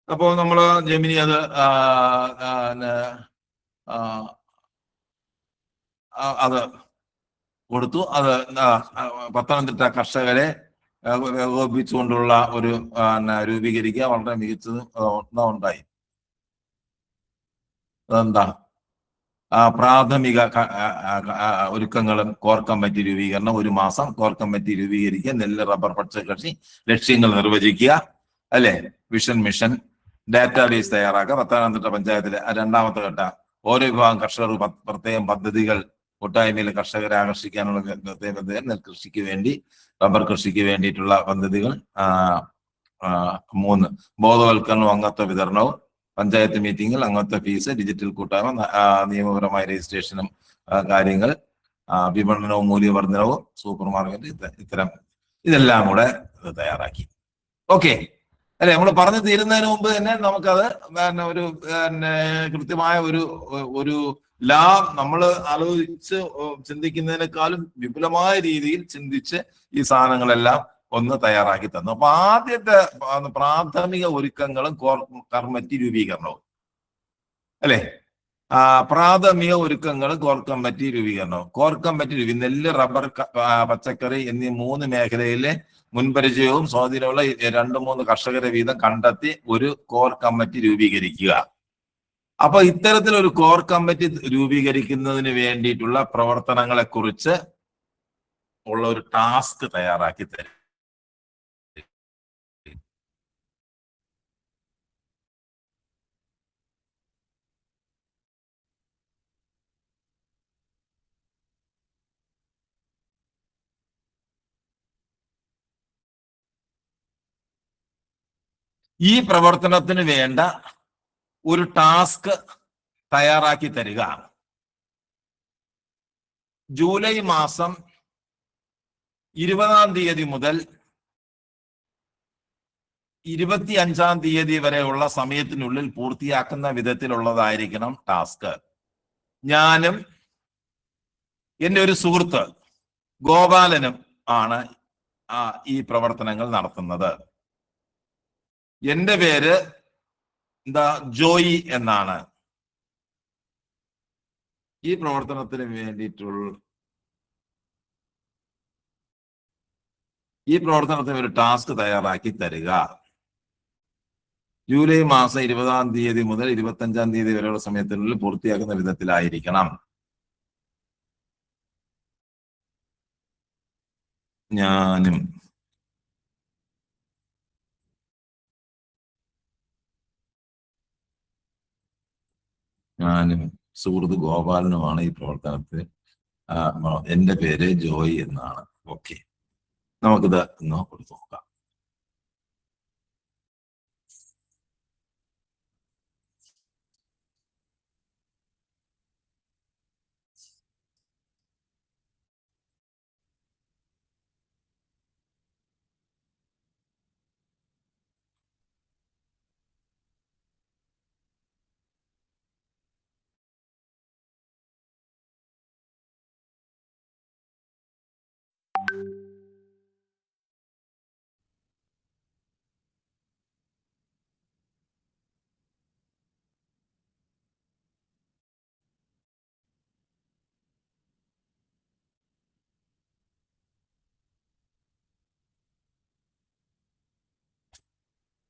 അപ്പോ നമ്മള് ജെമിനി അത് കൊടുത്തു. അത് പത്തനംതിട്ട കർഷകരെ ഏകോപിപ്പിച്ചുകൊണ്ടുള്ള ഒരു രൂപീകരിക്കുക. വളരെ മികച്ചത് ഉണ്ടായി. അതെന്താ? പ്രാഥമിക ഒരുക്കങ്ങളും കോർ കമ്മിറ്റി രൂപീകരണം, 1 മാസം കോർ കമ്മിറ്റി രൂപീകരിക്കുക, നെല്ല് റബ്ബർ പച്ചക്കറി ലക്ഷ്യങ്ങൾ നിർവചിക്കുക, അല്ലെ? വിഷൻ മിഷൻ ഡാറ്റാബേസ് തയ്യാറാക്കുക. പത്തനംതിട്ട പഞ്ചായത്തിലെ 2ാമത്തെ ഘട്ട ഓരോ വിഭാഗം കർഷകർക്ക് പ്രത്യേകം പദ്ധതികൾ, കൂട്ടായ്മയിൽ കർഷകരെ ആകർഷിക്കാനുള്ള പദ്ധതികൾ, നെൽകൃഷിക്ക് വേണ്ടി, റബ്ബർ കൃഷിക്ക് വേണ്ടിയിട്ടുള്ള പദ്ധതികൾ. 3 ബോധവൽക്കരണവും അംഗത്വ വിതരണവും, പഞ്ചായത്ത് മീറ്റിംഗിൽ അംഗത്വ ഫീസ്, ഡിജിറ്റൽ കൂട്ടായ്മ, നിയമപരമായ രജിസ്ട്രേഷനും കാര്യങ്ങൾ, വിപണനവും മൂല്യവർദ്ധനവും, സൂപ്പർ മാർക്കറ്റ്, ഇതെല്ലാം കൂടെ തയ്യാറാക്കി. ഓക്കെ അല്ലെ? നമ്മൾ പറഞ്ഞു തീരുന്നതിന് മുമ്പ് തന്നെ നമുക്കത് ഒരു കൃത്യമായ ഒരു നമ്മൾ ആലോചിച്ച് ചിന്തിക്കുന്നതിനേക്കാളും വിപുലമായ രീതിയിൽ ചിന്തിച്ച് ഈ സാധനങ്ങളെല്ലാം ഒന്ന് തയ്യാറാക്കി തന്നു. അപ്പൊ ആദ്യത്തെ പ്രാഥമിക ഒരുക്കങ്ങളും കോർ കമ്മിറ്റി രൂപീകരണവും, അല്ലെ? പ്രാഥമിക ഒരുക്കങ്ങളും കോർ കമ്മിറ്റി രൂപീകരണവും. കോർ കമ്മിറ്റി നെല്ല് റബ്ബർ പച്ചക്കറി എന്നീ 3 മേഖലയിലെ മുൻപരിചയവും സ്വാധീനമുള്ള 2-3 കർഷകരെ വീതം കണ്ടെത്തി ഒരു കോർ കമ്മിറ്റി രൂപീകരിക്കുക. അപ്പൊ ഇത്തരത്തിലൊരു കോർ കമ്മിറ്റി രൂപീകരിക്കുന്നതിന് വേണ്ടിയിട്ടുള്ള പ്രവർത്തനങ്ങളെ കുറിച്ച് ഉള്ള ഒരു ടാസ്ക് തയ്യാറാക്കി തരും. ഈ പ്രവർത്തനത്തിന് വേണ്ട ഒരു ടാസ്ക് തയ്യാറാക്കി തരിക. ജൂലൈ മാസം 20-ാം തീയതി മുതൽ 25-ാം തീയതി വരെയുള്ള സമയത്തിനുള്ളിൽ പൂർത്തിയാക്കുന്ന വിധത്തിലുള്ളതായിരിക്കണം ടാസ്ക്. ഞാനും എൻ്റെ ഒരു സുഹൃത്ത് ഗോപാലനും ആണ് ഈ പ്രവർത്തനങ്ങൾ നടത്തുന്നത്. എൻ്റെ പേര് ജോയി എന്നാണ്. ഈ പ്രവർത്തനത്തിന് ഒരു ടാസ്ക് തയ്യാറാക്കി തരിക. ജൂലൈ മാസം 20-ാം തീയതി മുതൽ 25-ാം തീയതി വരെയുള്ള സമയത്തിനുള്ളിൽ പൂർത്തിയാക്കുന്ന വിധത്തിലായിരിക്കണം. ഞാനും സുഹൃത്ത് ഗോപാലനുമാണ് ഈ പ്രവർത്തനത്തിൽ. എൻ്റെ പേര് ജോയി എന്നാണ്. ഓക്കെ, നമുക്കിത് ഒന്ന് കൊടുത്തു നോക്കാം.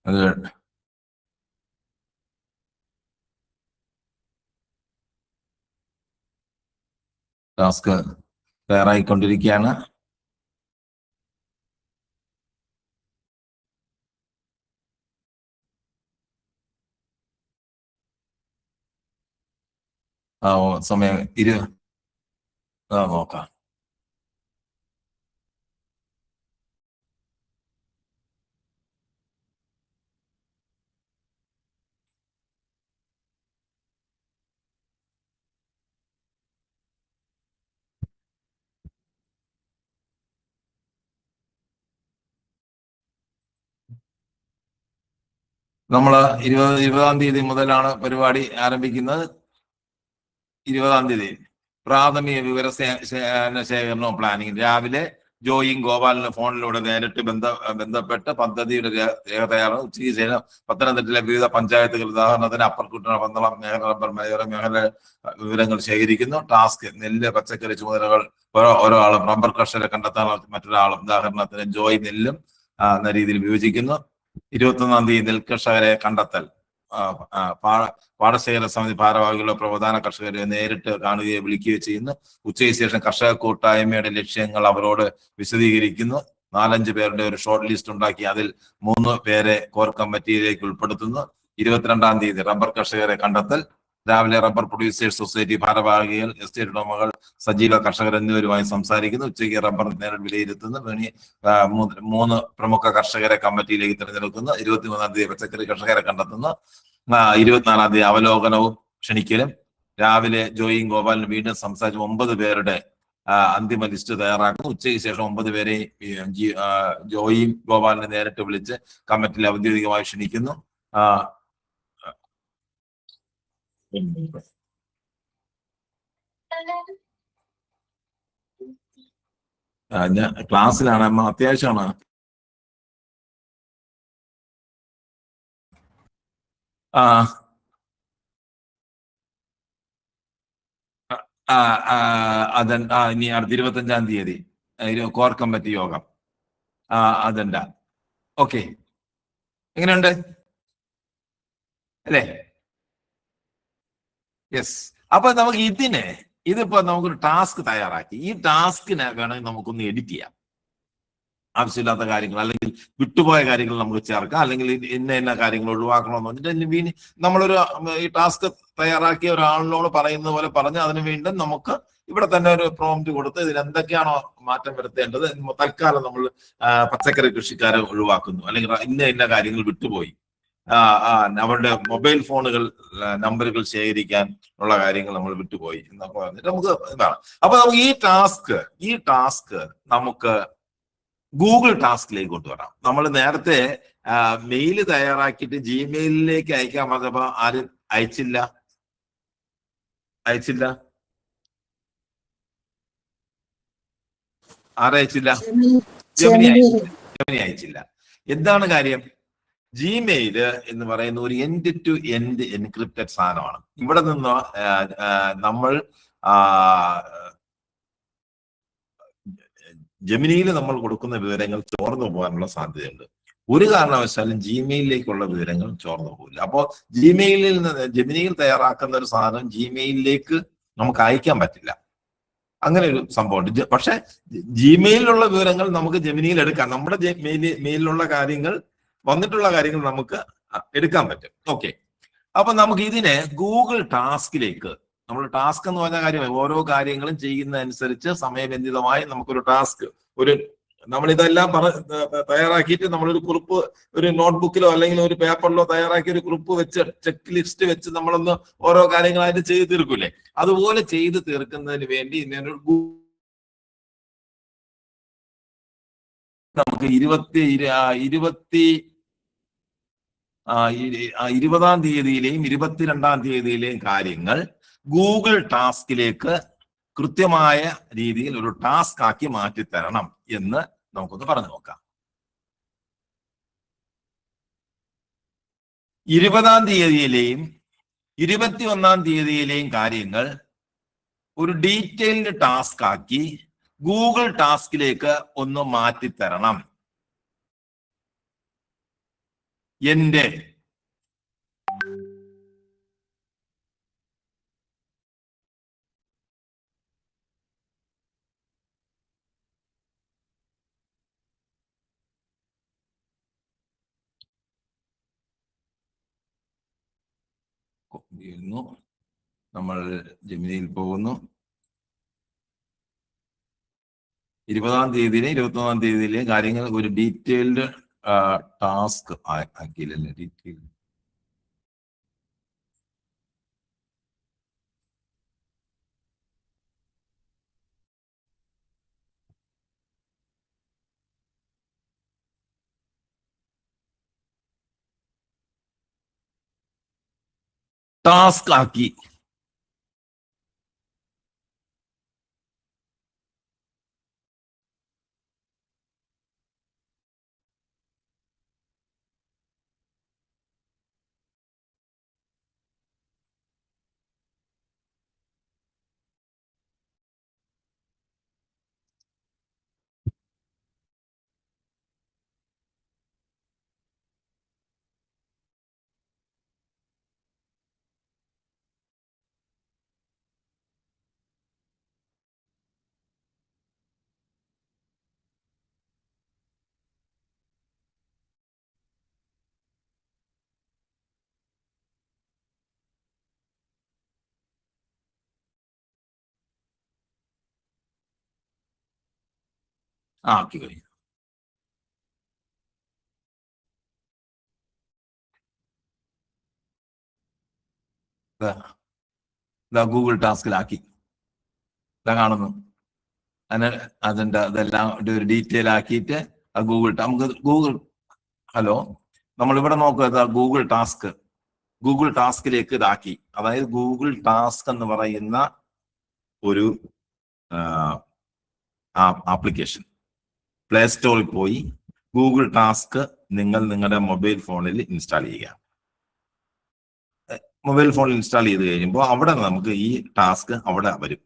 അത് ടാസ്ക് തയ്യാറായിക്കൊണ്ടിരിക്കുകയാണ്. സമയം നോക്കാം. നമ്മള് 20-ാം തീയതി മുതലാണ് പരിപാടി ആരംഭിക്കുന്നത്. 20-ാം തീയതി പ്രാഥമിക വിവര ശേഖരണവും പ്ലാനിങ്. രാവിലെ ജോയിയും ഗോപാലിന് ഫോണിലൂടെ നേരിട്ട് ബന്ധപ്പെട്ട് പദ്ധതിയുടെ രേഖ തയ്യാറാണ്. ഉച്ചയ്ക്ക് ശേഷം പത്തനംതിട്ടയിലെ വിവിധ പഞ്ചായത്തുകൾ, ഉദാഹരണത്തിന് അപ്പർകുട്ട, പന്തളം മേഖല, റബ്ബർ മേഖല വിവരങ്ങൾ ശേഖരിക്കുന്നു. ടാസ്ക്: നെല്ല്, പച്ചക്കറി ചുമതലകൾ ഒരാളും, റബ്ബർ കർഷകരെ കണ്ടെത്താൻ മറ്റൊരാളും. ഉദാഹരണത്തിന് ജോയി നെല്ലും എന്ന രീതിയിൽ വിഭജിക്കുന്നു. 21-ാം തീയതി നെൽകർഷകരെ കണ്ടെത്തൽ. പാടശേഖര സമിതി ഭാരവാഹികളോ പ്രധാന കർഷകരെ നേരിട്ട് കാണുകയോ വിളിക്കുകയോ ചെയ്യുന്നു. ഉച്ചയ്ക്ക് ശേഷം കർഷക കൂട്ടായ്മയുടെ ലക്ഷ്യങ്ങൾ അവരോട് വിശദീകരിക്കുന്നു. 4-5 പേരുടെ ഒരു ഷോർട്ട് ലിസ്റ്റ് ഉണ്ടാക്കി അതിൽ 3 പേരെ കോർ കമ്മിറ്റിയിലേക്ക് ഉൾപ്പെടുത്തുന്നു. 22-ാം തീയതി റബ്ബർ കർഷകരെ കണ്ടെത്തൽ. രാവിലെ റബ്ബർ പ്രൊഡ്യൂസേഴ്സ് സൊസൈറ്റി ഭാരവാഹികൾ, എസ്റ്റേറ്റ് ഉടമകൾ, സജീവ കർഷകർ എന്നിവരുമായി സംസാരിക്കുന്നു. ഉച്ചയ്ക്ക് റബ്ബർ നേരിട്ട് വിലയിരുത്തുന്നു. 3 പ്രമുഖ കർഷകരെ കമ്മിറ്റിയിലേക്ക് തിരഞ്ഞെടുക്കുന്നു. 23-ാം തീയതി പച്ചക്കറി കർഷകരെ കണ്ടെത്തുന്നു. 24-ാം തീയതി അവലോകനവും ക്ഷണിക്കലും. രാവിലെ ജോയിയും ഗോപാലിനും വീണ്ടും സംസാരിച്ച് 9 പേരുടെ അന്തിമ ലിസ്റ്റ് തയ്യാറാക്കുന്നു. ഉച്ചയ്ക്ക് ശേഷം 9 പേരെയും ജോയിയും ഗോപാലിനെ നേരിട്ട് വിളിച്ച് കമ്മിറ്റിയിൽ ഔദ്യോഗികമായി ക്ഷണിക്കുന്നു. ഞാൻ ക്ലാസ്സിലാണ്, അമ്മ അത്യാവശ്യമാണ്. ഇനി അടുത്ത 25-ാം തീയതി കോർ കമ്മിറ്റി യോഗം. അജണ്ട. ഓക്കെ, എങ്ങനെയുണ്ട് അല്ലേ? യെസ്. അപ്പൊ നമുക്ക് ഇതിപ്പോ നമുക്കൊരു ടാസ്ക് തയ്യാറാക്കി. ഈ ടാസ്കിനെ വേണമെങ്കിൽ നമുക്കൊന്ന് എഡിറ്റ് ചെയ്യാം. ആവശ്യമില്ലാത്ത കാര്യങ്ങൾ അല്ലെങ്കിൽ വിട്ടുപോയ കാര്യങ്ങൾ നമുക്ക് ചേർക്കാം, അല്ലെങ്കിൽ ഇന്ന കാര്യങ്ങൾ ഒഴിവാക്കണമെന്ന് പറഞ്ഞിട്ട് നമ്മളൊരു ഈ ടാസ്ക് തയ്യാറാക്കിയ ഒരാളിനോട് പറയുന്ന പോലെ പറഞ്ഞ് അതിന് വീണ്ടും നമുക്ക് ഇവിടെ തന്നെ ഒരു പ്രോംപ്റ്റ് കൊടുത്ത് ഇതിൽ എന്തൊക്കെയാണോ മാറ്റം വരുത്തേണ്ടത്. തൽക്കാലം നമ്മൾ പച്ചക്കറി കൃഷിക്കാരെ ഒഴിവാക്കുന്നു, അല്ലെങ്കിൽ ഇന്ന കാര്യങ്ങൾ വിട്ടുപോയി, അവരുടെ മൊബൈൽ ഫോണുകൾ നമ്പറുകൾ ശേഖരിക്കാൻ ഉള്ള കാര്യങ്ങൾ നമ്മൾ വിട്ടുപോയി എന്നൊക്കെ പറഞ്ഞിട്ട് നമുക്ക് ഇതാണ്. അപ്പൊ നമുക്ക് ഈ ടാസ്ക് നമുക്ക് ഗൂഗിൾ ടാസ്കിലേക്ക് കൊണ്ടുവരാം. നമ്മൾ നേരത്തെ മെയിൽ തയ്യാറാക്കിയിട്ട് ജിമെയിലിലേക്ക് അയക്കാൻ പറഞ്ഞപ്പോ ആരും അയച്ചില്ല. ആരയച്ചില്ല? ജെമിനി അയച്ചില്ല. എന്താണ് കാര്യം? ജിമെയില് എന്ന് പറയുന്ന ഒരു എൻഡ് ടു എൻഡ് എൻക്രിപ്റ്റഡ് സാധനമാണ്. ഇവിടെ നിന്ന് നമ്മൾ ജെമിനിയിൽ നമ്മൾ കൊടുക്കുന്ന വിവരങ്ങൾ ചോർന്നു പോകാനുള്ള സാധ്യതയുണ്ട്. ഒരു കാരണവശാലും ജിമെയിലിലേക്കുള്ള വിവരങ്ങൾ ചോർന്നു പോകില്ല. അപ്പോൾ ജെമിനിയിൽ തയ്യാറാക്കുന്ന ഒരു സാധനം ജിമെയിലിലേക്ക് നമുക്ക് അയക്കാൻ പറ്റില്ല. അങ്ങനെ ഒരു സംഭവമുണ്ട്. പക്ഷെ ജിമെയിലുള്ള വിവരങ്ങൾ നമുക്ക് ജെമിനിയിൽ എടുക്കാം. നമ്മുടെ മെയിലിലുള്ള കാര്യങ്ങൾ, വന്നിട്ടുള്ള കാര്യങ്ങൾ നമുക്ക് എടുക്കാൻ പറ്റും. ഓക്കെ, അപ്പൊ നമുക്ക് ഇതിനെ ഗൂഗിൾ ടാസ്കിലേക്ക്, നമ്മൾ ടാസ്ക് എന്ന് പറഞ്ഞ കാര്യമായി ഓരോ കാര്യങ്ങളും ചെയ്യുന്നതനുസരിച്ച് സമയബന്ധിതമായി നമുക്കൊരു ടാസ്ക്, നമ്മളിതെല്ലാം തയ്യാറാക്കിയിട്ട് നമ്മളൊരു കുറിപ്പ്, ഒരു നോട്ട്ബുക്കിലോ അല്ലെങ്കിൽ ഒരു പേപ്പറിലോ തയ്യാറാക്കി ഒരു കുറിപ്പ് വെച്ച് ചെക്ക് ലിസ്റ്റ് വെച്ച് നമ്മളൊന്ന് ഓരോ കാര്യങ്ങളായിട്ട് ചെയ്ത് തീർക്കൂലേ, അതുപോലെ ചെയ്ത് തീർക്കുന്നതിന് വേണ്ടി നമുക്ക് 20-ആം തീയതിയിലെയും 22-ആം തീയതിയിലെയും കാര്യങ്ങൾ ഗൂഗിൾ ടാസ്കിലേക്ക് കൃത്യമായ രീതിയിൽ ഒരു ടാസ്ക് ആക്കി മാറ്റിത്തരണം എന്ന് നമുക്കൊന്ന് പറഞ്ഞു നോക്കാം. 20-ആം തീയതിയിലെയും 21-ആം തീയതിയിലെയും കാര്യങ്ങൾ ഒരു ഡീറ്റെയിൽഡ് ടാസ്ക് ആക്കി ഗൂഗിൾ ടാസ്കിലേക്ക് ഒന്ന് മാറ്റിത്തരണം. എന്റെ നമ്മൾ ജെമിനിയിൽ പോകുന്നു. 20-ആം തീയതിയിലെ 21-ആം തീയതിയിലെ കാര്യങ്ങൾ ഒരു ഡീറ്റെയിൽഡ് ടാസ്ക് ആക്കിയില്ലല്ലേ? ഡീറ്റെയിൽ ടാസ്ക് ആക്കി. ആക്കി കഴിഞ്ഞു. ഗൂഗിൾ ടാസ്കിലാക്കി കാണുന്നു. അതിന്റെ അതെല്ലാം ഒരു ഡീറ്റെയിൽ ആക്കിയിട്ട് നമുക്ക് ഹലോ, നമ്മളിവിടെ നോക്കുക, ഗൂഗിൾ ടാസ്കിലേക്ക് ഇതാക്കി. അതായത് ഗൂഗിൾ ടാസ്ക് എന്ന് പറയുന്ന ഒരു ആപ്ലിക്കേഷൻ പ്ലേ സ്റ്റോറിൽ പോയി ഗൂഗിൾ ടാസ്ക് നിങ്ങളുടെ മൊബൈൽ ഫോണിൽ ഇൻസ്റ്റാൾ ചെയ്യുക. മൊബൈൽ ഫോണിൽ ഇൻസ്റ്റാൾ ചെയ്ത് കഴിയുമ്പോൾ അവിടെ നമുക്ക് ഈ ടാസ്ക് അവിടെ വരും.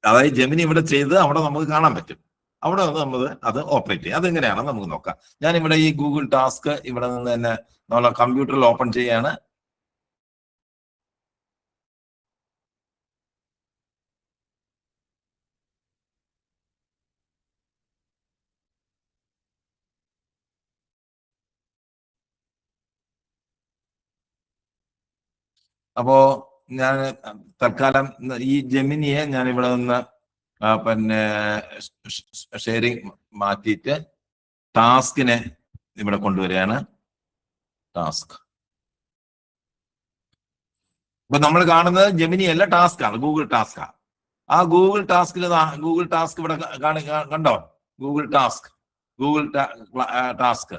അതായത് ജെമിനി ഇവിടെ ചെയ്ത് അവിടെ നമുക്ക് കാണാൻ പറ്റും. അവിടെ നമ്മൾ അത് ഓപ്പറേറ്റ് ചെയ്യും. അതെങ്ങനെയാണെന്ന് നമുക്ക് നോക്കാം. ഞാനിവിടെ ഈ ഗൂഗിൾ ടാസ്ക് ഇവിടെ നിന്ന് തന്നെ നമ്മളെ കമ്പ്യൂട്ടറിൽ ഓപ്പൺ ചെയ്യാണ്. അപ്പോ ഞാൻ തൽക്കാലം ഈ ജെമിനിയെ ഞാൻ ഇവിടെ നിന്ന് പിന്നെ ഷെയറിങ് മാറ്റിയിട്ട് ടാസ്കിനെ ഇവിടെ കൊണ്ടുവരികയാണ്. ടാസ്ക്. ഇപ്പൊ നമ്മൾ കാണുന്നത് ജെമിനി അല്ല, ടാസ്ക് ആണ്, ഗൂഗിൾ ടാസ്കാ. ആ ഗൂഗിൾ ടാസ്കിൽ ഗൂഗിൾ ടാസ്ക് ഇവിടെ കണ്ടോ? ഗൂഗിൾ ടാസ്ക്, ടാസ്ക്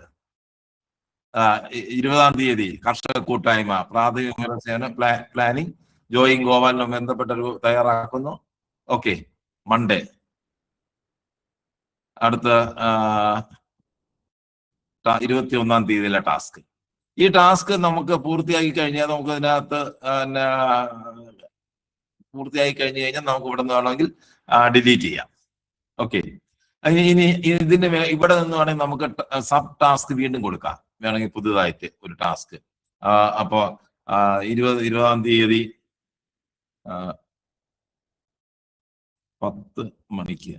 20-ാം തീയതി കർഷക കൂട്ടായ്മ പ്രാഥമിക വിവരസേന പ്ലാനിംഗ് ജോയിങ് ഗോപാലിനും ബന്ധപ്പെട്ടൊരു തയ്യാറാക്കുന്നു. Okay, Monday. അടുത്ത 21-ാം തീയതിയിലെ ടാസ്ക്. ഈ ടാസ്ക് നമുക്ക് പൂർത്തിയാക്കി കഴിഞ്ഞാൽ നമുക്ക് ഇതിനകത്ത് പൂർത്തിയാക്കി കഴിഞ്ഞു കഴിഞ്ഞാൽ നമുക്ക് ഇവിടെ നിന്ന് വേണമെങ്കിൽ ഡിലീറ്റ് ചെയ്യാം. ഓക്കെ, ഇനി ഇതിന്റെ ഇവിടെ നിന്ന് വേണമെങ്കിൽ നമുക്ക് സബ് ടാസ്ക് വീണ്ടും കൊടുക്കാം, വേണമെങ്കിൽ പുതുതായിട്ട് ഒരു ടാസ്ക്. അപ്പോ 20-ാം തീയതി 10 മണിക്ക്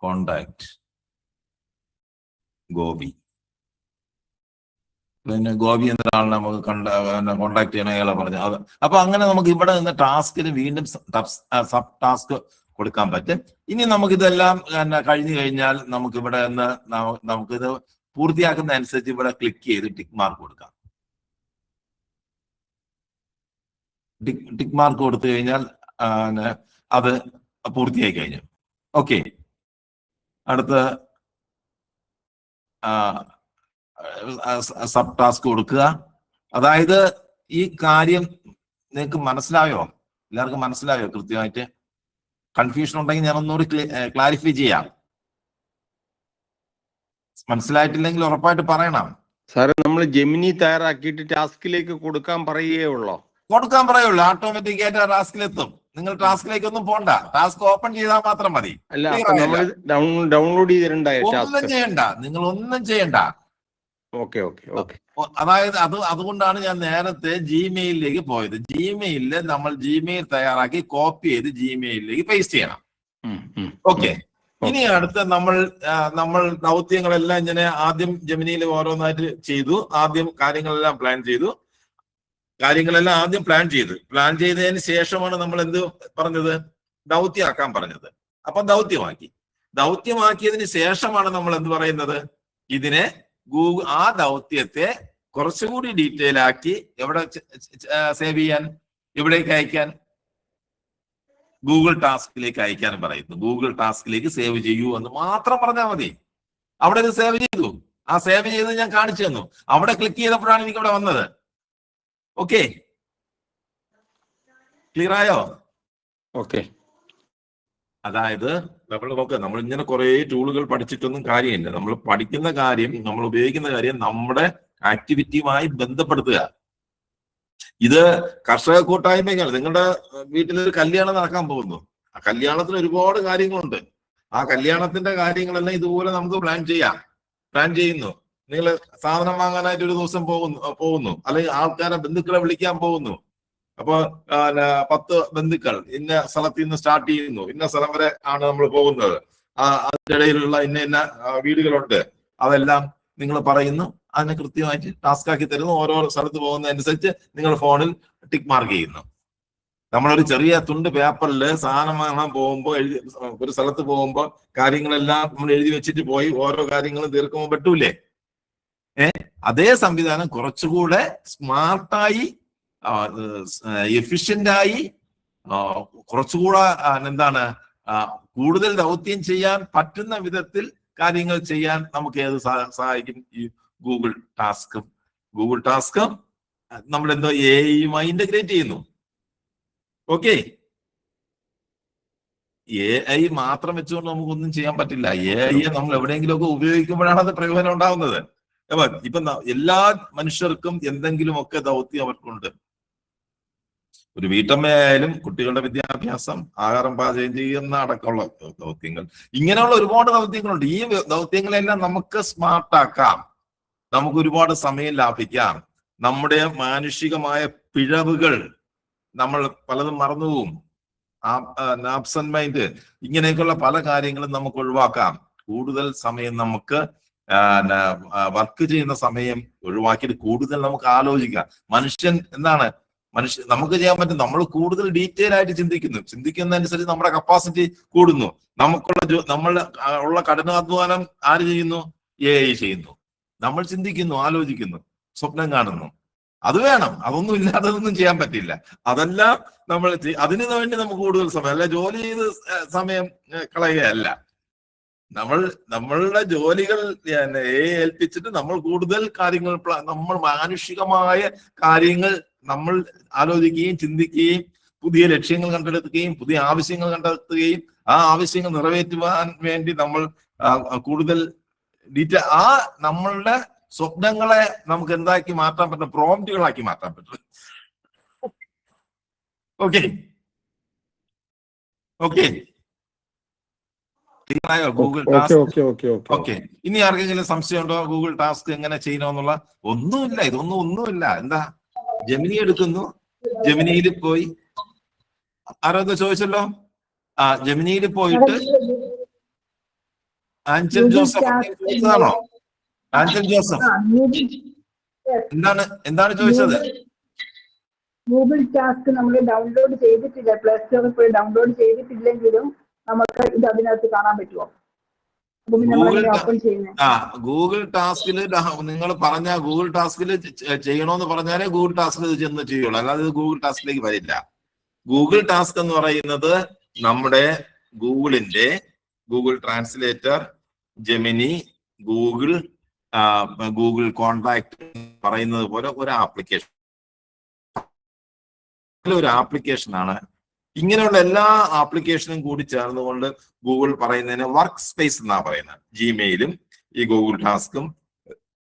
കോണ്ടാക്ട് ഗോപി. പിന്നെ ഗോപി എന്ന ആളിനെ നമുക്ക് കോണ്ടാക്ട് ചെയ്യണം, അയാളെ പറഞ്ഞു അത്. അപ്പൊ അങ്ങനെ നമുക്ക് ഇവിടെ നിന്ന് ടാസ്കിന് വീണ്ടും സബ് ടാസ്ക് കൊടുക്കാൻ പറ്റും. ഇനി നമുക്കിതെല്ലാം കഴിഞ്ഞു കഴിഞ്ഞാൽ നമുക്ക് ഇവിടെ നിന്ന് നമുക്കിത് പൂർത്തിയാക്കുന്ന അനുസരിച്ച് ഇവിടെ ക്ലിക്ക് ചെയ്ത് ടിക്ക് മാർക്ക് കൊടുക്കാം. ടിക്ക് മാർക്ക് കൊടുത്തു കഴിഞ്ഞാൽ അത് പൂർത്തിയായി കഴിഞ്ഞു. ഓക്കെ, അടുത്ത സബ് ടാസ്ക് കൊടുക്കുക. അതായത് ഈ കാര്യം നിങ്ങൾക്ക് മനസ്സിലായോ? എല്ലാവർക്കും മനസ്സിലായോ കൃത്യമായിട്ട്? കൺഫ്യൂഷൻ ഉണ്ടെങ്കിൽ ഞാൻ ഒന്നുകൂടി ക്ലാരിഫൈ ചെയ്യാം. മനസ്സിലായിട്ടില്ലെങ്കിൽ ഉറപ്പായിട്ട് പറയണം. സാറേ, നമ്മൾ ജെമിനി തയ്യാറാക്കിയിട്ട് ടാസ്കിലേക്ക് കൊടുക്കാൻ പറയുകയുള്ളൂ. കൊടുക്കാൻ പറയുള്ളൂ, ഓട്ടോമാറ്റിക് ആയിട്ട് ടാസ്കിലെത്തും. നിങ്ങൾ ടാസ്കിലേക്ക് ഒന്നും പോണ്ട, ടാസ്ക് ഓപ്പൺ ചെയ്താൽ മാത്രം മതി. അല്ല, നമ്മൾ ഡൗൺലോഡ് ഒന്നും ചെയ്യണ്ട, നിങ്ങൾ ഒന്നും ചെയ്യണ്ട. Okay okay okay. അതായത് അതുകൊണ്ടാണ് ഞാൻ നേരത്തെ ജിമെയിലിലേക്ക് പോയത്. ജിമെയിലിൽ നമ്മൾ ജിമെയിൽ തയ്യാറാക്കി കോപ്പി ചെയ്ത് ജിമെയിലിലേക്ക് പേസ്റ്റ് ചെയ്യണം. ഓക്കെ, ഇനി അടുത്ത നമ്മൾ ദൗത്യങ്ങളെല്ലാം ഇങ്ങനെ ആദ്യം ജെമിനിയിൽ ഓരോന്നായിട്ട് ചെയ്തു. ആദ്യം കാര്യങ്ങളെല്ലാം പ്ലാൻ ചെയ്തു. പ്ലാൻ ചെയ്തതിന് ശേഷമാണ് നമ്മൾ എന്ത് പറഞ്ഞത്? ദൗത്യമാക്കാൻ പറഞ്ഞത്. അപ്പൊ ദൗത്യമാക്കിയതിന് ശേഷമാണ് നമ്മൾ എന്ത് പറയുന്നത്? ഇതിനെ ആ ദൗത്യത്തെ കുറച്ചുകൂടി ഡീറ്റെയിൽ ആക്കി എവിടെ സേവ് ചെയ്യാൻ, എവിടേക്ക് അയക്കാൻ? ഗൂഗിൾ ടാസ്കിലേക്ക് അയക്കാൻ പറയുന്നു. ഗൂഗിൾ ടാസ്കിലേക്ക് സേവ് ചെയ്യൂ എന്ന് മാത്രം പറഞ്ഞാൽ മതി. അവിടെ ഇത് സേവ് ചെയ്തു. ആ സേവ് ചെയ്ത് ഞാൻ കാണിച്ചു തന്നു. അവിടെ ക്ലിക്ക് ചെയ്തപ്പോഴാണ് എനിക്ക് ഇവിടെ വന്നത്. ഓക്കെ, ക്ലിയർ ആയോ? ഓക്കെ. അതായത് നമ്മൾ ഇങ്ങനെ കുറെ ടൂളുകൾ പഠിച്ചിട്ടൊന്നും കാര്യമില്ല. നമ്മൾ പഠിക്കുന്ന കാര്യം, നമ്മൾ ഉപയോഗിക്കുന്ന കാര്യം നമ്മുടെ ആക്ടിവിറ്റിയുമായി ബന്ധപ്പെടുത്തുക. ഇത് കർഷക കൂട്ടായ്മയാണ്. നിങ്ങളുടെ വീട്ടിലൊരു കല്യാണം നടക്കാൻ പോകുന്നു. ആ കല്യാണത്തിന് ഒരുപാട് കാര്യങ്ങളുണ്ട്. ആ കല്യാണത്തിന്റെ കാര്യങ്ങളെല്ലാം ഇതുപോലെ നമുക്ക് പ്ലാൻ ചെയ്യുന്നു. നിങ്ങൾ സാധനം വാങ്ങാനായിട്ട് ഒരു ദിവസം പോകുന്നു, അല്ലെങ്കിൽ ആൾക്കാരെ ബന്ധുക്കളെ വിളിക്കാൻ പോകുന്നു. അപ്പൊ 10 ബന്ധുക്കൾ ഇന്ന സ്ഥലത്ത് നിന്ന് സ്റ്റാർട്ട് ചെയ്യുന്നു, ഇന്ന സ്ഥലം വരെ ആണ് നമ്മൾ പോകുന്നത്. അതിന്റെ ഇടയിലുള്ള ഇന്ന വീടുകളുണ്ട്, അതെല്ലാം നിങ്ങൾ പറയുന്നു. അതിനെ കൃത്യമായിട്ട് ടാസ്ക് ആക്കി തരുന്നു. ഓരോ സ്ഥലത്ത് പോകുന്നതനുസരിച്ച് നിങ്ങൾ ഫോണിൽ ടിക്ക് മാർക്ക് ചെയ്യുന്നു. നമ്മളൊരു ചെറിയ തുണ്ട് പേപ്പറിൽ സാധനം വാങ്ങാൻ പോകുമ്പോൾ ഒരു സ്ഥലത്ത് പോകുമ്പോൾ കാര്യങ്ങളെല്ലാം നമ്മൾ എഴുതി വെച്ചിട്ട് പോയി ഓരോ കാര്യങ്ങളും തീർക്കുമ്പോൾ പറ്റൂലേ? അതേ സംവിധാനം കുറച്ചുകൂടെ സ്മാർട്ടായി, എഫിഷ്യന്റായി, കുറച്ചുകൂടെ കൂടുതൽ ദൗത്യം ചെയ്യാൻ പറ്റുന്ന വിധത്തിൽ കാര്യങ്ങൾ ചെയ്യാൻ നമുക്ക് ഏത് സഹായിക്കും? ഈ ഗൂഗിൾ ടാസ്കും നമ്മൾ എന്തോ AI ഇന്റഗ്രേറ്റ് ചെയ്യുന്നു. ഓക്കെ, AI മാത്രം വെച്ചുകൊണ്ട് നമുക്കൊന്നും ചെയ്യാൻ പറ്റില്ല. AI നമ്മൾ എവിടെയെങ്കിലുമൊക്കെ ഉപയോഗിക്കുമ്പോഴാണ് അത് പ്രയോജനം ഉണ്ടാവുന്നത്. ഇപ്പൊ എല്ലാ മനുഷ്യർക്കും എന്തെങ്കിലുമൊക്കെ ദൗത്യം അവർക്കുണ്ട്. ഒരു വീട്ടമ്മയായാലും കുട്ടികളുടെ വിദ്യാഭ്യാസം, ആഹാരം പാചകം ചെയ്യുന്ന അടക്കമുള്ള ദൗത്യങ്ങൾ, ഇങ്ങനെയുള്ള ഒരുപാട് ദൗത്യങ്ങളുണ്ട്. ഈ ദൗത്യങ്ങളെല്ലാം നമുക്ക് സ്മാർട്ടാക്കാം. നമുക്ക് ഒരുപാട് സമയം ലാഭിക്കാം. നമ്മുടെ മാനുഷികമായ പിഴവുകൾ, നമ്മൾ പലതും മറന്നുപോകും, ആബ്സെന്റ് മൈൻഡ്, ഇങ്ങനെയൊക്കെയുള്ള പല കാര്യങ്ങളും നമുക്ക് ഒഴിവാക്കാം. കൂടുതൽ സമയം നമുക്ക് വർക്ക് ചെയ്യുന്ന സമയം ഒഴിവാക്കിയിട്ട് കൂടുതൽ നമുക്ക് ആലോചിക്കാം. മനുഷ്യൻ എന്താണ്? നമുക്ക് ചെയ്യാൻ പറ്റും. നമ്മൾ കൂടുതൽ ഡീറ്റെയിൽ ആയിട്ട് ചിന്തിക്കുന്നതനുസരിച്ച് നമ്മുടെ കപ്പാസിറ്റി കൂടുന്നു. നമ്മളുള്ള കഠിനാധ്വാനം ആര് ചെയ്യുന്നു? AI ചെയ്യുന്നു. നമ്മൾ ചിന്തിക്കുന്നു, ആലോചിക്കുന്നു, സ്വപ്നം കാണുന്നു. അത് വേണം. അതൊന്നും ഇല്ലാത്തതൊന്നും ചെയ്യാൻ പറ്റില്ല. അതെല്ലാം നമ്മൾ അതിനു വേണ്ടി നമുക്ക് കൂടുതൽ സമയം, അല്ല ജോലി ചെയ്ത് സമയം കളയുകയല്ല. നമ്മളുടെ ജോലികൾ ഏൽപ്പിച്ചിട്ട് നമ്മൾ കൂടുതൽ കാര്യങ്ങൾ, നമ്മൾ മാനുഷികമായ കാര്യങ്ങൾ നമ്മൾ ആലോചിക്കുകയും ചിന്തിക്കുകയും പുതിയ ലക്ഷ്യങ്ങൾ കണ്ടെത്തുകയും പുതിയ ആവശ്യങ്ങൾ കണ്ടെത്തുകയും ആ ആവശ്യങ്ങൾ നിറവേറ്റുവാൻ വേണ്ടി നമ്മൾ കൂടുതൽ നമ്മളുടെ സ്വപ്നങ്ങളെ നമുക്ക് എന്താക്കി മാറ്റാൻ പറ്റും? പ്രോംപ്റ്റുകളാക്കി മാറ്റാൻ പറ്റും. Okay okay Google task. Okay, ഇനി ആർക്കെങ്കിലും സംശയമുണ്ടോ ഗൂഗിൾ ടാസ്ക് എങ്ങനെ ചെയ്യണമെന്നുള്ള? ഒന്നുമില്ല, ഒന്നുമില്ല. എന്താ, ജെമിനി എടുക്കുന്നു, ജെമിനിയിൽ പോയി ആരോ ചോദിച്ചല്ലോ, ജെമിനിയിൽ പോയിട്ട് ആഞ്ചൽ ജോസഫ് ആണോ? ആഞ്ചൽ ജോസഫ് എന്താണ് ചോദിച്ചത്? ഗൂഗിൾ ടാസ്ക് നമ്മൾ ഡൗൺലോഡ് ചെയ്തിട്ടില്ല, പ്ലേ സ്റ്റോറിൽ പോയി ഡൗൺലോഡ് ചെയ്തിട്ടില്ലെങ്കിലും നമുക്ക് ഇത് അതിനകത്ത് കാണാൻ പറ്റുമോ? ഗൂഗിൾ ടാസ്കിൽ നിങ്ങൾ പറഞ്ഞ ഗൂഗിൾ ടാസ്കിൽ ചെയ്യണോന്ന് പറഞ്ഞാലേ ഗൂഗിൾ ടാസ്കിൽ ചെന്ന് ചെയ്യുള്ളൂ, അല്ലാതെ ഇത് ഗൂഗിൾ ടാസ്കിലേക്ക് വരില്ല. ഗൂഗിൾ ടാസ്ക് എന്ന് പറയുന്നത് നമ്മുടെ Google translator, Gemini, Google contact പറയുന്നത് പോലെ ഒരു ആപ്ലിക്കേഷനാണ്. ഇങ്ങനെയുള്ള എല്ലാ ആപ്ലിക്കേഷനും കൂടി ചേർന്നുകൊണ്ട് ഗൂഗിൾ പറയുന്നതിന് വർക്ക് സ്പേസ് എന്നാ പറയുന്നത്. ജിമെയിലും ഈ ഗൂഗിൾ ടാസ്കും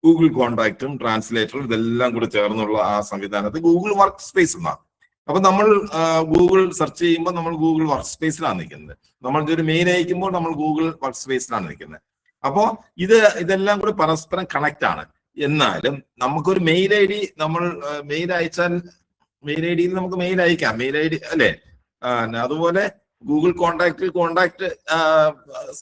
ഗൂഗിൾ കോണ്ടാക്റ്റും ട്രാൻസ്ലേറ്ററും ഇതെല്ലാം കൂടി ചേർന്നുള്ള ആ സംവിധാനത്ത് ഗൂഗിൾ വർക്ക് സ്പേസ് എന്നാണ്. അപ്പൊ നമ്മൾ ഗൂഗിൾ സെർച്ച് ചെയ്യുമ്പോൾ നമ്മൾ ഗൂഗിൾ വർക്ക് സ്പേസിലാണ് നിൽക്കുന്നത്. നമ്മൾ ഒരു മെയിൽ അയക്കുമ്പോൾ നമ്മൾ ഗൂഗിൾ വർക്ക് സ്പേസിലാണ് നിൽക്കുന്നത്. അപ്പോ ഇതെല്ലാം കൂടി പരസ്പരം കണക്ട് ആണ്. എന്നാലും നമുക്കൊരു മെയിൽ ഐ ഡി, നമ്മൾ മെയിൽ അയച്ചാൽ മെയിൽ ഐ ഡിയിൽ നമുക്ക് മെയിൽ അയക്കാം, മെയിൽ ഐ ഡി അല്ലേ? അതുപോലെ ഗൂഗിൾ കോണ്ടാക്ട്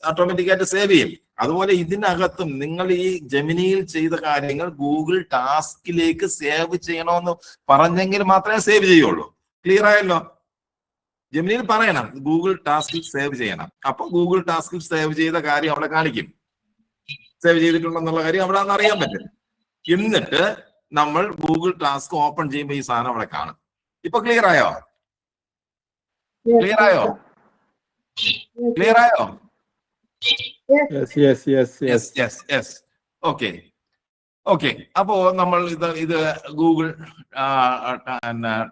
ഓട്ടോമാറ്റിക്കായിട്ട് സേവ് ചെയ്യും. അതുപോലെ ഇതിനകത്തും നിങ്ങൾ ഈ ജെമിനിയിൽ ചെയ്ത കാര്യങ്ങൾ ഗൂഗിൾ ടാസ്കിലേക്ക് സേവ് ചെയ്യണമെന്ന് പറഞ്ഞെങ്കിൽ മാത്രമേ സേവ് ചെയ്യുള്ളൂ. ക്ലിയർ ആയല്ലോ? ജെമിനിയിൽ പറയണം ഗൂഗിൾ ടാസ്കിൽ സേവ് ചെയ്യണം. അപ്പൊ ഗൂഗിൾ ടാസ്കിൽ സേവ് ചെയ്ത കാര്യം അവിടെ കാണിക്കും, സേവ് ചെയ്തിട്ടുണ്ടെന്നുള്ള കാര്യം അവിടെ നിന്ന് അറിയാൻ പറ്റും. എന്നിട്ട് നമ്മൾ ഗൂഗിൾ ടാസ്ക് ഓപ്പൺ ചെയ്യുമ്പോൾ ഈ സാധനം അവിടെ കാണും. ഇപ്പൊ ക്ലിയർ ആയോ? ഓക്കെ. അപ്പോ നമ്മൾ ഇത് ഗൂഗിൾ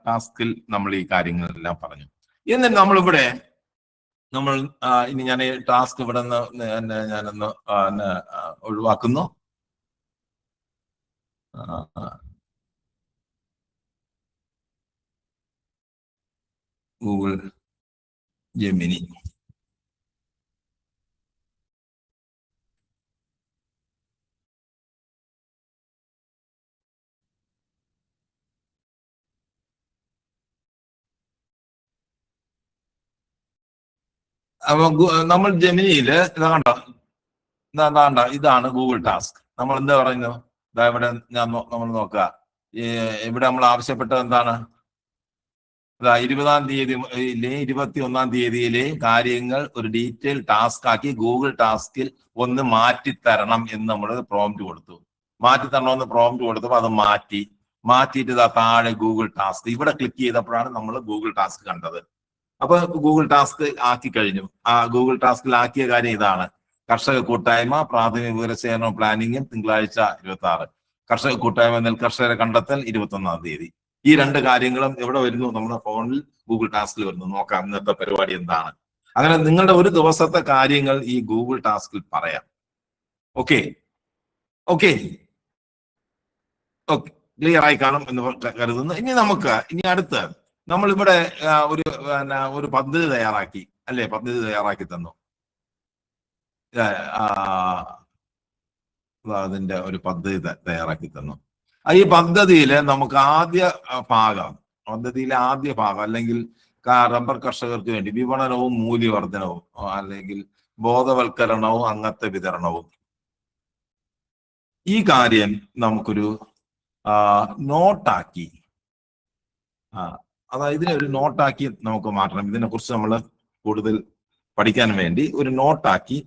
ടാസ്കിൽ നമ്മൾ ഈ കാര്യങ്ങളെല്ലാം പറഞ്ഞു. എന്നിട്ട് നമ്മളിവിടെ ഇനി ഞാൻ ടാസ്ക് ഇവിടെ നിന്ന് ഞാനൊന്ന് ഒഴിവാക്കുന്നു. ഗൂഗിൾ ജെമിനി അപ്പൊ നമ്മൾ ജെമിനിയില് ഇതാണ് ഗൂഗിൾ ടാസ്ക്. നമ്മൾ എന്താ പറയുന്നു? ഇവിടെ നമ്മൾ നോക്കുക, ഇവിടെ നമ്മൾ ആവശ്യപ്പെട്ടത് എന്താണ്? 20-ാം തീയതിയിലെ 21-ാം തീയതിയിലെ കാര്യങ്ങൾ ഒരു ഡീറ്റെയിൽ ടാസ്ക് ആക്കി ഗൂഗിൾ ടാസ്കിൽ ഒന്ന് മാറ്റിത്തരണം എന്ന് നമ്മൾ പ്രോംപ്റ്റ് കൊടുത്തു. മാറ്റിത്തരണമെന്ന് പ്രോംപ്റ്റ് കൊടുത്തപ്പോൾ അത് മാറ്റിയിട്ട് താഴെ ഗൂഗിൾ ടാസ്ക് ഇവിടെ ക്ലിക്ക് ചെയ്തപ്പോഴാണ് നമ്മൾ ഗൂഗിൾ ടാസ്ക് കണ്ടത്. അപ്പൊ ഗൂഗിൾ ടാസ്ക് ആക്കി കഴിഞ്ഞു. ആ ഗൂഗിൾ ടാസ്കിൽ ആക്കിയ കാര്യം ഇതാണ്: കർഷക കൂട്ടായ്മ, പ്രാഥമിക വിവരശേഖരണ പ്ലാനിങ്ങും തിങ്കളാഴ്ച 26, കർഷക കൂട്ടായ്മ നെൽകർഷകരെ കണ്ടെത്തൽ 21-ാം തീയതി. ഈ രണ്ട് കാര്യങ്ങളും എവിടെ വരുന്നു? നമ്മുടെ ഫോണിൽ ഗൂഗിൾ ടാസ്കിൽ വരുന്നു. നോക്കാം ഇന്നത്തെ പരിപാടി എന്താണ്. അങ്ങനെ നിങ്ങളുടെ ഒരു ദിവസത്തെ കാര്യങ്ങൾ ഈ ഗൂഗിൾ ടാസ്കിൽ പറയാം. ഓക്കെ ഓക്കെ ഓക്കെ ക്ലിയർ ആയി കാണും എന്ന് കരുതുന്നു. ഇനി അടുത്ത് നമ്മളിവിടെ ഒരു പദ്ധതി തയ്യാറാക്കി അല്ലേ? പദ്ധതി തയ്യാറാക്കി തന്നു. അതിന്റെ ഒരു പദ്ധതി തയ്യാറാക്കി തന്നു. ഈ പദ്ധതിയിലെ നമുക്ക് പദ്ധതിയിലെ ആദ്യ ഭാഗം അല്ലെങ്കിൽ റബ്ബർ കർഷകർക്ക് വേണ്ടി വിപണനവും മൂല്യവർദ്ധനവും അല്ലെങ്കിൽ ബോധവൽക്കരണവും അംഗത്വ വിതരണവും, ഈ കാര്യം നമുക്കൊരു നോട്ടാക്കി അതായത് ഇതിനെ ഒരു നോട്ടാക്കി നമുക്ക് മാറ്റണം. ഇതിനെ കുറിച്ച് നമ്മൾ കൂടുതൽ പഠിക്കാൻ വേണ്ടി ഒരു നോട്ടാക്കി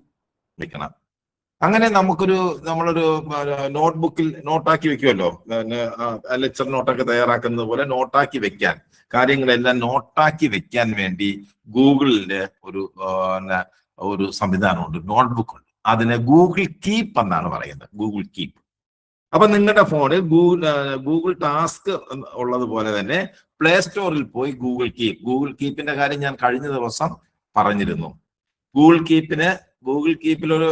വെക്കണം. അങ്ങനെ നമ്മളൊരു നോട്ട്ബുക്കിൽ നോട്ടാക്കി വെക്കുമല്ലോ, ലെക്ചർ നോട്ടൊക്കെ തയ്യാറാക്കുന്നത് പോലെ നോട്ടാക്കി വെക്കാൻ, കാര്യങ്ങളെല്ലാം നോട്ടാക്കി വെക്കാൻ വേണ്ടി ഗൂഗിളില് ഒരു സംവിധാനമുണ്ട്, നോട്ട്ബുക്ക് ഉണ്ട്. അതിനെ ഗൂഗിൾ കീപ്പ് എന്നാണ് പറയുന്നത്, ഗൂഗിൾ കീപ്പ്. അപ്പൊ നിങ്ങളുടെ ഫോണിൽ ഗൂഗിൾ ടാസ്ക് ഉള്ളതുപോലെ തന്നെ പ്ലേ സ്റ്റോറിൽ പോയി ഗൂഗിൾ കീപ്പിന്റെ കാര്യം ഞാൻ കഴിഞ്ഞ ദിവസം പറഞ്ഞിരുന്നു. ഗൂഗിൾ കീപ്പിൽ ഒരു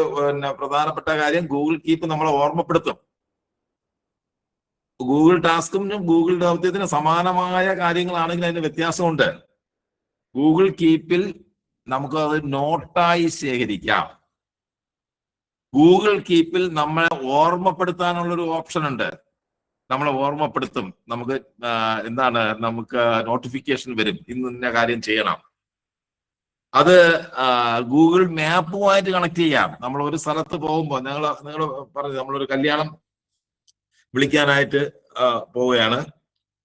പ്രധാനപ്പെട്ട കാര്യം, ഗൂഗിൾ കീപ്പ് നമ്മളെ ഓർമ്മപ്പെടുത്തും. ഗൂഗിൾ ടാസ്കും ഗൂഗിൾ ദൗത്യത്തിന് സമാനമായ കാര്യങ്ങളാണെങ്കിൽ അതിന് വ്യത്യാസമുണ്ട്. ഗൂഗിൾ കീപ്പിൽ നമുക്ക് അത് നോട്ടായി ശേഖരിക്കാം. ഗൂഗിൾ കീപ്പിൽ നമ്മളെ ഓർമ്മപ്പെടുത്താനുള്ളൊരു ഓപ്ഷൻ ഉണ്ട്. നമ്മളെ ഓർമ്മപ്പെടുത്തും. നമുക്ക് നോട്ടിഫിക്കേഷൻ വരും, ഇന്ന കാര്യം ചെയ്യണം. അത് ഗൂഗിൾ മാപ്പുമായിട്ട് കണക്ട് ചെയ്യാം. നമ്മൾ ഒരു സ്ഥലത്ത് പോകുമ്പോൾ, നിങ്ങൾ പറഞ്ഞു നമ്മളൊരു കല്യാണം വിളിക്കാനായിട്ട് പോവുകയാണ്.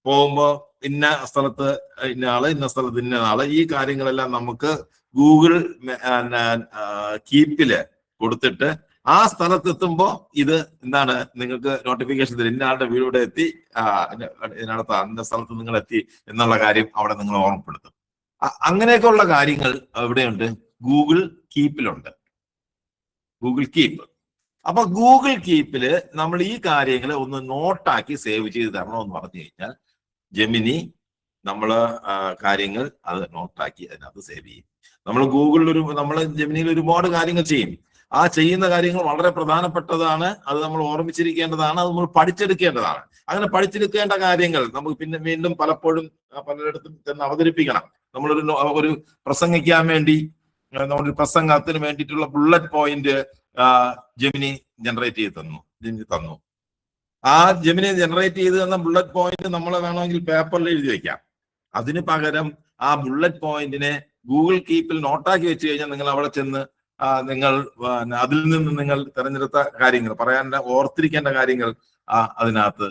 പോകുമ്പോൾ ഇന്ന സ്ഥലത്ത് ഇന്ന ആള്, ഇന്ന സ്ഥലത്ത് ഇന്ന ആള്, ഈ കാര്യങ്ങളെല്ലാം നമുക്ക് ഗൂഗിൾ കീപ്പില് കൊടുത്തിട്ട് ആ സ്ഥലത്തെത്തുമ്പോ ഇത് നിങ്ങൾക്ക് നോട്ടിഫിക്കേഷൻ തരും. ഇന്ന ആളുടെ വീട് ഇവിടെ എത്തി, ഇതിനടുത്ത് അന്ന സ്ഥലത്ത് നിങ്ങൾ എത്തി എന്നുള്ള കാര്യം അവിടെ നിങ്ങൾ ഓർമ്മപ്പെടുത്തും. അങ്ങനെയൊക്കെയുള്ള കാര്യങ്ങൾ എവിടെയുണ്ട്? ഗൂഗിൾ കീപ്പിലുണ്ട്, ഗൂഗിൾ കീപ്പ്. അപ്പൊ ഗൂഗിൾ കീപ്പില് നമ്മൾ ഈ കാര്യങ്ങൾ ഒന്ന് നോട്ടാക്കി സേവ് ചെയ്ത് തരണമെന്ന് പറഞ്ഞു കഴിഞ്ഞാൽ ജെമിനി കാര്യങ്ങൾ അത് നോട്ടാക്കി അതിനകത്ത് സേവ് ചെയ്യും. നമ്മൾ ജെമിനിയിൽ ഒരുപാട് കാര്യങ്ങൾ ചെയ്യും. ആ ചെയ്യുന്ന കാര്യങ്ങൾ വളരെ പ്രധാനപ്പെട്ടതാണ്. അത് നമ്മൾ ഓർമ്മിച്ചിരിക്കേണ്ടതാണ്, അത് നമ്മൾ പഠിച്ചെടുക്കേണ്ടതാണ്. അങ്ങനെ പഠിച്ചെടുക്കേണ്ട കാര്യങ്ങൾ നമുക്ക് പിന്നെ വീണ്ടും പലപ്പോഴും പലരിടത്തും ചെന്ന് അവതരിപ്പിക്കണം. ഒരു പ്രസംഗിക്കാൻ വേണ്ടി നമ്മളൊരു പ്രസംഗത്തിന് വേണ്ടിയിട്ടുള്ള ബുള്ളറ്റ് പോയിന്റ് ജെമിനി ജനറേറ്റ് ചെയ്ത് തന്നു. ആ ജെമിനി ജനറേറ്റ് ചെയ്ത് തന്ന ബുള്ളറ്റ് പോയിന്റ് നമ്മൾ വേണമെങ്കിൽ പേപ്പറിൽ എഴുതി വെക്കാം. അതിന് പകരം ആ ബുള്ളറ്റ് പോയിന്റിനെ ഗൂഗിൾ കീപ്പിൽ നോട്ടാക്കി വെച്ച് കഴിഞ്ഞാൽ നിങ്ങൾ അവിടെ ചെന്ന് അതിൽ നിന്ന് നിങ്ങൾ തിരഞ്ഞെടുത്ത കാര്യങ്ങൾ, ഓർത്തിരിക്കേണ്ട കാര്യങ്ങൾ അതിനകത്ത്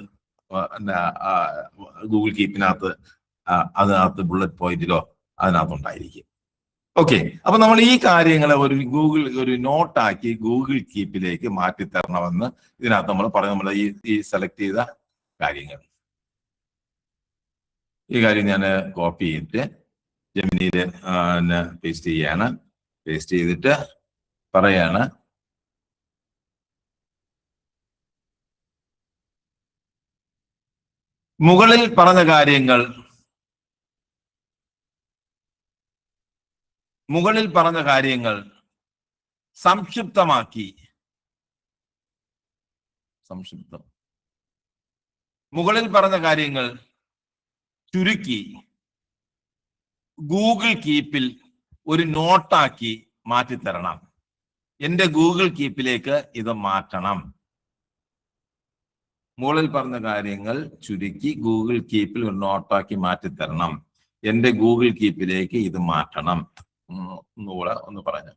ഗൂഗിൾ കീപ്പിനകത്ത് അതിനകത്ത് ബുള്ളറ്റ് പോയിന്റിലോ അതിനകത്തുണ്ടായിരിക്കും. ഓക്കെ, അപ്പൊ നമ്മൾ ഈ കാര്യങ്ങളെ ഒരു നോട്ടാക്കി ഗൂഗിൾ കീപ്പിലേക്ക് മാറ്റി തരണമെന്ന് ഇതിനകത്ത് നമ്മൾ ഈ സെലക്ട് ചെയ്ത കാര്യങ്ങൾ. ഈ കാര്യം ഞാൻ കോപ്പി ചെയ്തിട്ട് ജെമിനിയിൽ പേസ്റ്റ് ചെയ്യാണ്. പേസ്റ്റ് ചെയ്തിട്ട് പറയാണ്, മുകളിൽ പറഞ്ഞ കാര്യങ്ങൾ സംക്ഷിപ്തമാക്കി മുകളിൽ പറഞ്ഞ കാര്യങ്ങൾ ചുരുക്കി ഗൂഗിൾ കീപ്പിൽ ഒരു നോട്ടാക്കി മാറ്റിത്തരണം. എന്റെ ഗൂഗിൾ കീപ്പിലേക്ക് ഇത് മാറ്റണം. മുകളിൽ പറഞ്ഞ കാര്യങ്ങൾ ചുരുക്കി ഗൂഗിൾ കീപ്പിൽ ഒരു നോട്ടാക്കി മാറ്റിത്തരണം. എന്റെ ഗൂഗിൾ കീപ്പിലേക്ക് ഇത് മാറ്റണം. ഒന്നുകൂടെ ഒന്ന് പറഞ്ഞു.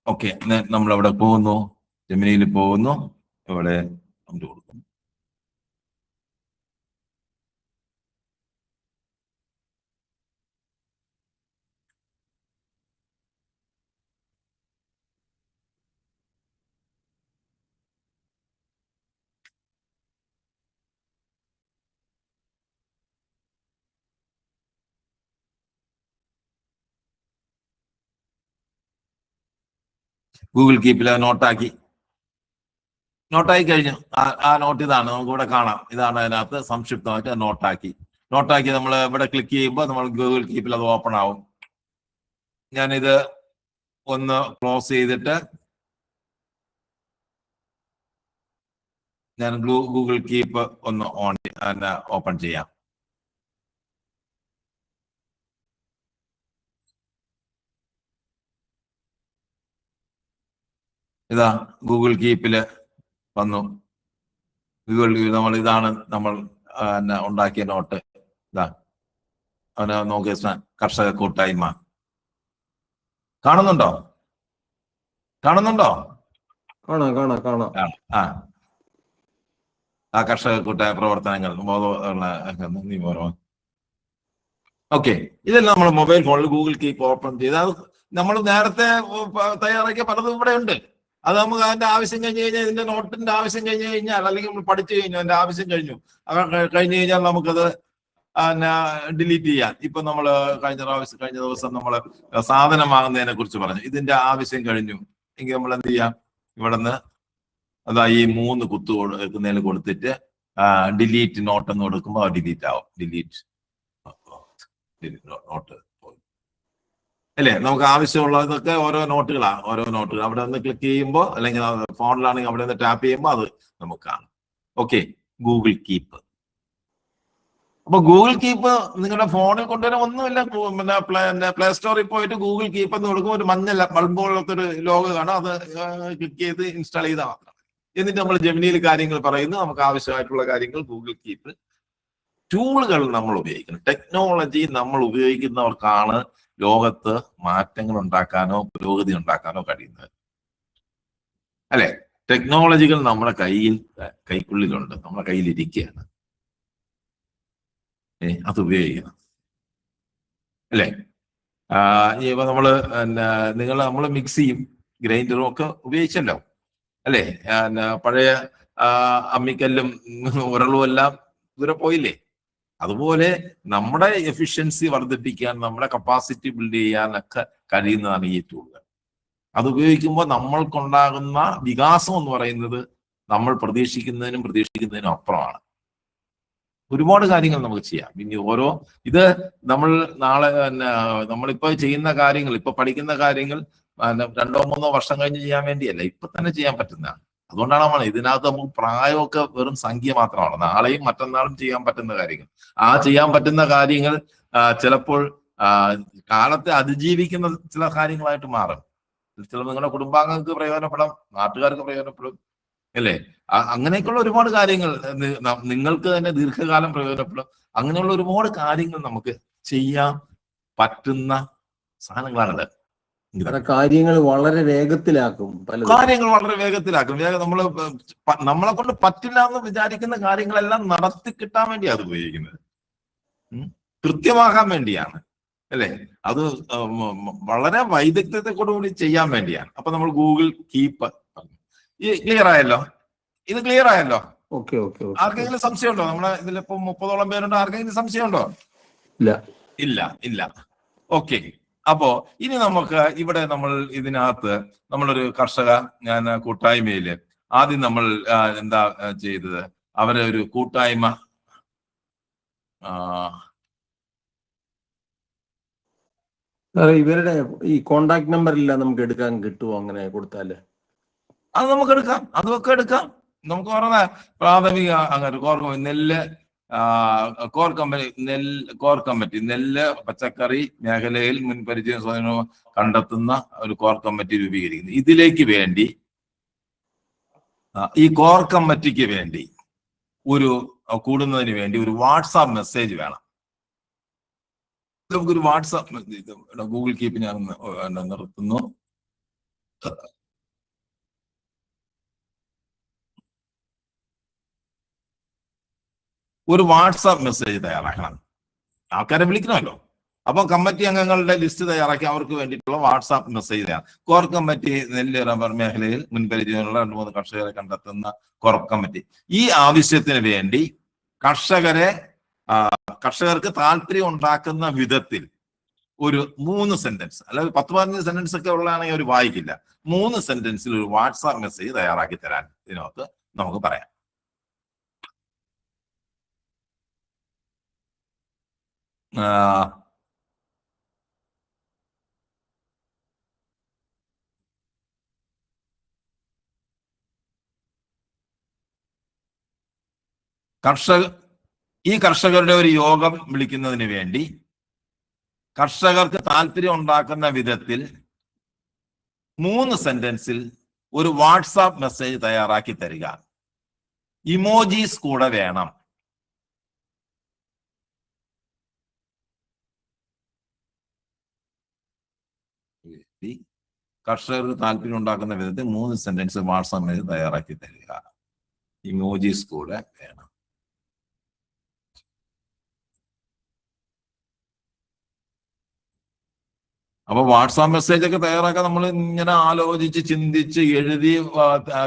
ഓക്കെ, നമ്മൾ അവിടെ പോകുന്നു, ജെമിനിയിൽ പോകുന്നു, ഇവിടെ നമ്മൾ കൊടുക്കുന്നു. ഗൂഗിൾ കീപ്പിൽ നോട്ടാക്കി കഴിഞ്ഞു. ആ നോട്ട് ഇതാണ്, നമുക്ക് ഇവിടെ കാണാം. ഇതാണ് അതിനകത്ത് സംക്ഷിപ്തമായിട്ട് നോട്ടാക്കി നമ്മൾ ഇവിടെ ക്ലിക്ക് ചെയ്യുമ്പോൾ നമ്മൾ ഗൂഗിൾ കീപ്പിൽ അത് ഓപ്പൺ ആവും. ഞാനിത് ഒന്ന് ക്ലോസ് ചെയ്തിട്ട് ഞാൻ ഗൂഗിൾ കീപ്പ് ഒന്ന് ഓപ്പൺ ചെയ്യാം. ഇതാ ഗൂഗിൾ കീപ്പില് വന്നു. ഇതാണ് നമ്മൾ ഉണ്ടാക്കിയ നോട്ട്. ഇതാ നോക്കിയ കർഷക കൂട്ടായ്മ. കാണുന്നുണ്ടോ? കാണാം. ആ ആ കർഷക കൂട്ടായ പ്രവർത്തനങ്ങൾ ഓക്കെ. ഇതെല്ലാം നമ്മൾ മൊബൈൽ ഫോണിൽ ഗൂഗിൾ കീപ്പ് ഓപ്പൺ ചെയ്ത് അത് നമ്മൾ നേരത്തെ തയ്യാറാക്കിയ പലതും ഇവിടെ ഉണ്ട്. അത് നമുക്ക് അതിന്റെ ആവശ്യം കഴിഞ്ഞ് കഴിഞ്ഞാൽ, ഇതിന്റെ നോട്ടിന്റെ ആവശ്യം കഴിഞ്ഞ് കഴിഞ്ഞാൽ, അല്ലെങ്കിൽ നമ്മൾ പഠിച്ചു കഴിഞ്ഞു അതിന്റെ ആവശ്യം കഴിഞ്ഞു കഴിഞ്ഞ് കഴിഞ്ഞാൽ നമുക്കത് ഡിലീറ്റ് ചെയ്യാൻ. ഇപ്പൊ നമ്മൾ കഴിഞ്ഞ ദിവസം നമ്മൾ സാധനം വാങ്ങുന്നതിനെ കുറിച്ച് പറഞ്ഞു. ഇതിന്റെ ആവശ്യം കഴിഞ്ഞു എങ്കിൽ നമ്മൾ എന്ത് ചെയ്യാം, ഇവിടെ നിന്ന് അതാ ഈ 3 കുത്തു കൊടുക്കുന്നതിൽ കൊടുത്തിട്ട് ഡിലീറ്റ് നോട്ട് എന്ന് കൊടുക്കുമ്പോൾ ഡിലീറ്റ് ആവും. ഡിലീറ്റ് നോട്ട് അല്ലേ? നമുക്ക് ആവശ്യമുള്ളതൊക്കെ ഓരോ നോട്ടുകളാണ്. അവിടെ നിന്ന് ക്ലിക്ക് ചെയ്യുമ്പോൾ, അല്ലെങ്കിൽ ഫോണിലാണെങ്കിൽ അവിടെ നിന്ന് ടാപ്പ് ചെയ്യുമ്പോൾ അത് നമുക്ക് കാണും. Okay, Google Keep. അപ്പൊ ഗൂഗിൾ കീപ്പ് നിങ്ങളുടെ ഫോണിൽ കൊണ്ടുവരാൻ ഒന്നുമില്ല. പിന്നെ പ്ലേ സ്റ്റോറിൽ പോയിട്ട് ഗൂഗിൾ കീപ്പ് എന്ന് കൊടുക്കുമ്പോൾ ഒരു മഞ്ഞ ബൾബ് പോലത്തെ ഒരു ലോഗോ കാണാം. അത് ക്ലിക്ക് ചെയ്ത് ഇൻസ്റ്റാൾ ചെയ്താൽ മാത്രം. എന്നിട്ട് നമ്മൾ ജെമിനിയിൽ കാര്യങ്ങൾ പറയുന്നു. നമുക്ക് ആവശ്യമായിട്ടുള്ള കാര്യങ്ങൾ ഗൂഗിൾ കീപ്പ്. ടൂളുകൾ നമ്മൾ ഉപയോഗിക്കണം. ടെക്നോളജി നമ്മൾ ഉപയോഗിക്കുന്നവർക്കാണ് ലോകത്ത് മാറ്റങ്ങൾ ഉണ്ടാക്കാനോ പുരോഗതി ഉണ്ടാക്കാനോ കഴിയുന്നത്, അല്ലെ? ടെക്നോളജികൾ നമ്മുടെ കൈക്കുള്ളിലുണ്ട്, നമ്മുടെ കയ്യിലിരിക്കുകയാണ്. അത് ഉപയോഗിക്കണം, അല്ലേ? ഇപ്പൊ നമ്മൾ മിക്സിയും ഗ്രൈൻഡറും ഒക്കെ ഉപയോഗിച്ചല്ലോ, അല്ലേ? പഴയ അമ്മിക്കല്ലും ഉരളും എല്ലാം ദൂരെ പോയില്ലേ? അതുപോലെ നമ്മുടെ എഫിഷ്യൻസി വർദ്ധിപ്പിക്കാൻ, നമ്മുടെ കപ്പാസിറ്റി ബിൽഡ് ചെയ്യാനൊക്കെ കഴിയുന്നതാണ് ഈ ടൂളുകൾ. അത് ഉപയോഗിക്കുമ്പോൾ നമ്മൾക്കുണ്ടാകുന്ന വികാസം എന്ന് പറയുന്നത് നമ്മൾ പ്രതീക്ഷിക്കുന്നതിനും അപ്പുറമാണ്. ഒരുപാട് കാര്യങ്ങൾ നമുക്ക് ചെയ്യാം. ഇനി ഇത് നമ്മൾ നാളെ നമ്മളിപ്പോ ചെയ്യുന്ന കാര്യങ്ങൾ, ഇപ്പൊ പഠിക്കുന്ന കാര്യങ്ങൾ 2-3 വർഷം കഴിഞ്ഞ് ചെയ്യാൻ വേണ്ടിയല്ല, ഇപ്പൊ തന്നെ ചെയ്യാൻ പറ്റുന്നതാണ്. അതുകൊണ്ടാണ് നമ്മൾ ഇതിനകത്ത് നമുക്ക് പ്രായമൊക്കെ വെറും സംഖ്യ മാത്രമാണ്. നാളെയും മറ്റന്നാളും ചെയ്യാൻ പറ്റുന്ന കാര്യങ്ങൾ. ചെയ്യാൻ പറ്റുന്ന കാര്യങ്ങൾ ചിലപ്പോൾ കാലത്തെ അതിജീവിക്കുന്ന ചില കാര്യങ്ങളായിട്ട് മാറും. ചില നിങ്ങളുടെ കുടുംബാംഗങ്ങൾക്ക് പ്രയോജനപ്പെടാം, നാട്ടുകാർക്ക് പ്രയോജനപ്പെടും, അല്ലേ? അങ്ങനെയൊക്കെയുള്ള ഒരുപാട് കാര്യങ്ങൾ നിങ്ങൾക്ക് തന്നെ ദീർഘകാലം പ്രയോജനപ്പെടും. അങ്ങനെയുള്ള ഒരുപാട് കാര്യങ്ങൾ നമുക്ക് ചെയ്യാൻ പറ്റുന്ന സാധനങ്ങളാണിത്. കാര്യങ്ങൾ വളരെ വേഗത്തിലാക്കും. നമ്മളെ കൊണ്ട് പറ്റില്ല എന്ന് വിചാരിക്കുന്ന കാര്യങ്ങളെല്ലാം നടത്തി കിട്ടാൻ വേണ്ടിയാണ് അത് ഉപയോഗിക്കുന്നത്. കൃത്യമാകാൻ വേണ്ടിയാണ്, അല്ലേ? അത് വളരെ വൈദഗ്ധ്യത്തോടുകൂടി ചെയ്യാൻ വേണ്ടിയാണ്. അപ്പൊ നമ്മൾ ഗൂഗിൾ കീപ്പ് ക്ലിയർ ആയല്ലോ? ഇത് ക്ലിയർ ആയല്ലോ? ആർക്കെങ്കിലും സംശയമുണ്ടോ? നമ്മളെ ഇതിലിപ്പോ 30ഓളം പേരുണ്ടോ? ആർക്കെങ്കിലും സംശയമുണ്ടോ? ഇല്ല. ഓക്കെ. അപ്പോ ഇനി നമുക്ക് ഇവിടെ ഇതിനകത്ത് നമ്മളൊരു കർഷക കൂട്ടായ്മയില് ആദ്യം നമ്മൾ എന്താ ചെയ്തത്, അവരെ ഒരു കൂട്ടായ്മ ഇവരുടെ ഈ കോണ്ടാക്ട് നമ്പർ ഇല്ല, നമുക്ക് എടുക്കാൻ കിട്ടുമോ? അങ്ങനെ കൊടുത്താല് അത് നമുക്ക് എടുക്കാം, അതൊക്കെ എടുക്കാം. നമുക്ക് പറഞ്ഞ പ്രാഥമിക അങ്ങനെ നെല്ല് കോർ കമ്മിറ്റി നെല്ല് പച്ചക്കറി മേഖലയിൽ മുൻപരിചയം സ്വയം കണ്ടെത്തുന്ന ഒരു കോർ കമ്മിറ്റി രൂപീകരിക്കുന്നു. ഇതിലേക്ക് വേണ്ടി ഈ കോർ കമ്മിറ്റിക്ക് വേണ്ടി കൂടുന്നതിന് വേണ്ടി ഒരു വാട്സാപ്പ് മെസ്സേജ് വേണം. നമുക്കൊരു വാട്സാപ്പ് മെസ്സേജ് ഗൂഗിൾ കീപ്പ് ഞാൻ നിർത്തുന്നു. ഒരു വാട്സാപ്പ് മെസ്സേജ് തയ്യാറാക്കണം. ആൾക്കാരെ വിളിക്കണമല്ലോ. അപ്പൊ കമ്മിറ്റി അംഗങ്ങളുടെ ലിസ്റ്റ് തയ്യാറാക്കി അവർക്ക് വേണ്ടിയിട്ടുള്ള വാട്സാപ്പ് മെസ്സേജ് തയ്യാറാണ്. കോർ കമ്മിറ്റി നെല്ല് റബ്ബർ മേഖലയിൽ മുൻപരിചയമുള്ള 2-3 കർഷകരെ കണ്ടെത്തുന്ന കോർ കമ്മിറ്റി. ഈ ആവശ്യത്തിന് വേണ്ടി കർഷകർക്ക് താല്പര്യം ഉണ്ടാക്കുന്ന വിധത്തിൽ ഒരു 3 സെന്റൻസ്, അല്ലെങ്കിൽ 10-15 സെന്റൻസ് ഒക്കെ ഉള്ളതാണെങ്കിൽ അവർ വായിക്കില്ല. 3 സെന്റൻസിൽ ഒരു വാട്സാപ്പ് മെസ്സേജ് തയ്യാറാക്കി തരാൻ ഇതിനകത്ത് നമുക്ക് പറയാം. ഈ കർഷകരുടെ ഒരു യോഗം വിളിക്കുന്നതിന് വേണ്ടി കർഷകർക്ക് താല്പര്യം ഉണ്ടാക്കുന്ന വിധത്തിൽ 3 സെന്റൻസിൽ ഒരു വാട്സാപ്പ് മെസ്സേജ് തയ്യാറാക്കി തരിക. ഇമോജീസ് കൂടെ വേണം. കർഷകർക്ക് താല്പര്യം ഉണ്ടാക്കുന്ന വിധത്തിൽ 3 സെന്റൻസ് വാട്സാപ്പ് മെസ്സേജ് തയ്യാറാക്കി തരിക. ഇമോജീസ് കൂടെ വേണം. അപ്പൊ വാട്സാപ്പ് മെസ്സേജ് ഒക്കെ തയ്യാറാക്കാൻ നമ്മൾ ഇങ്ങനെ ആലോചിച്ച് ചിന്തിച്ച് എഴുതി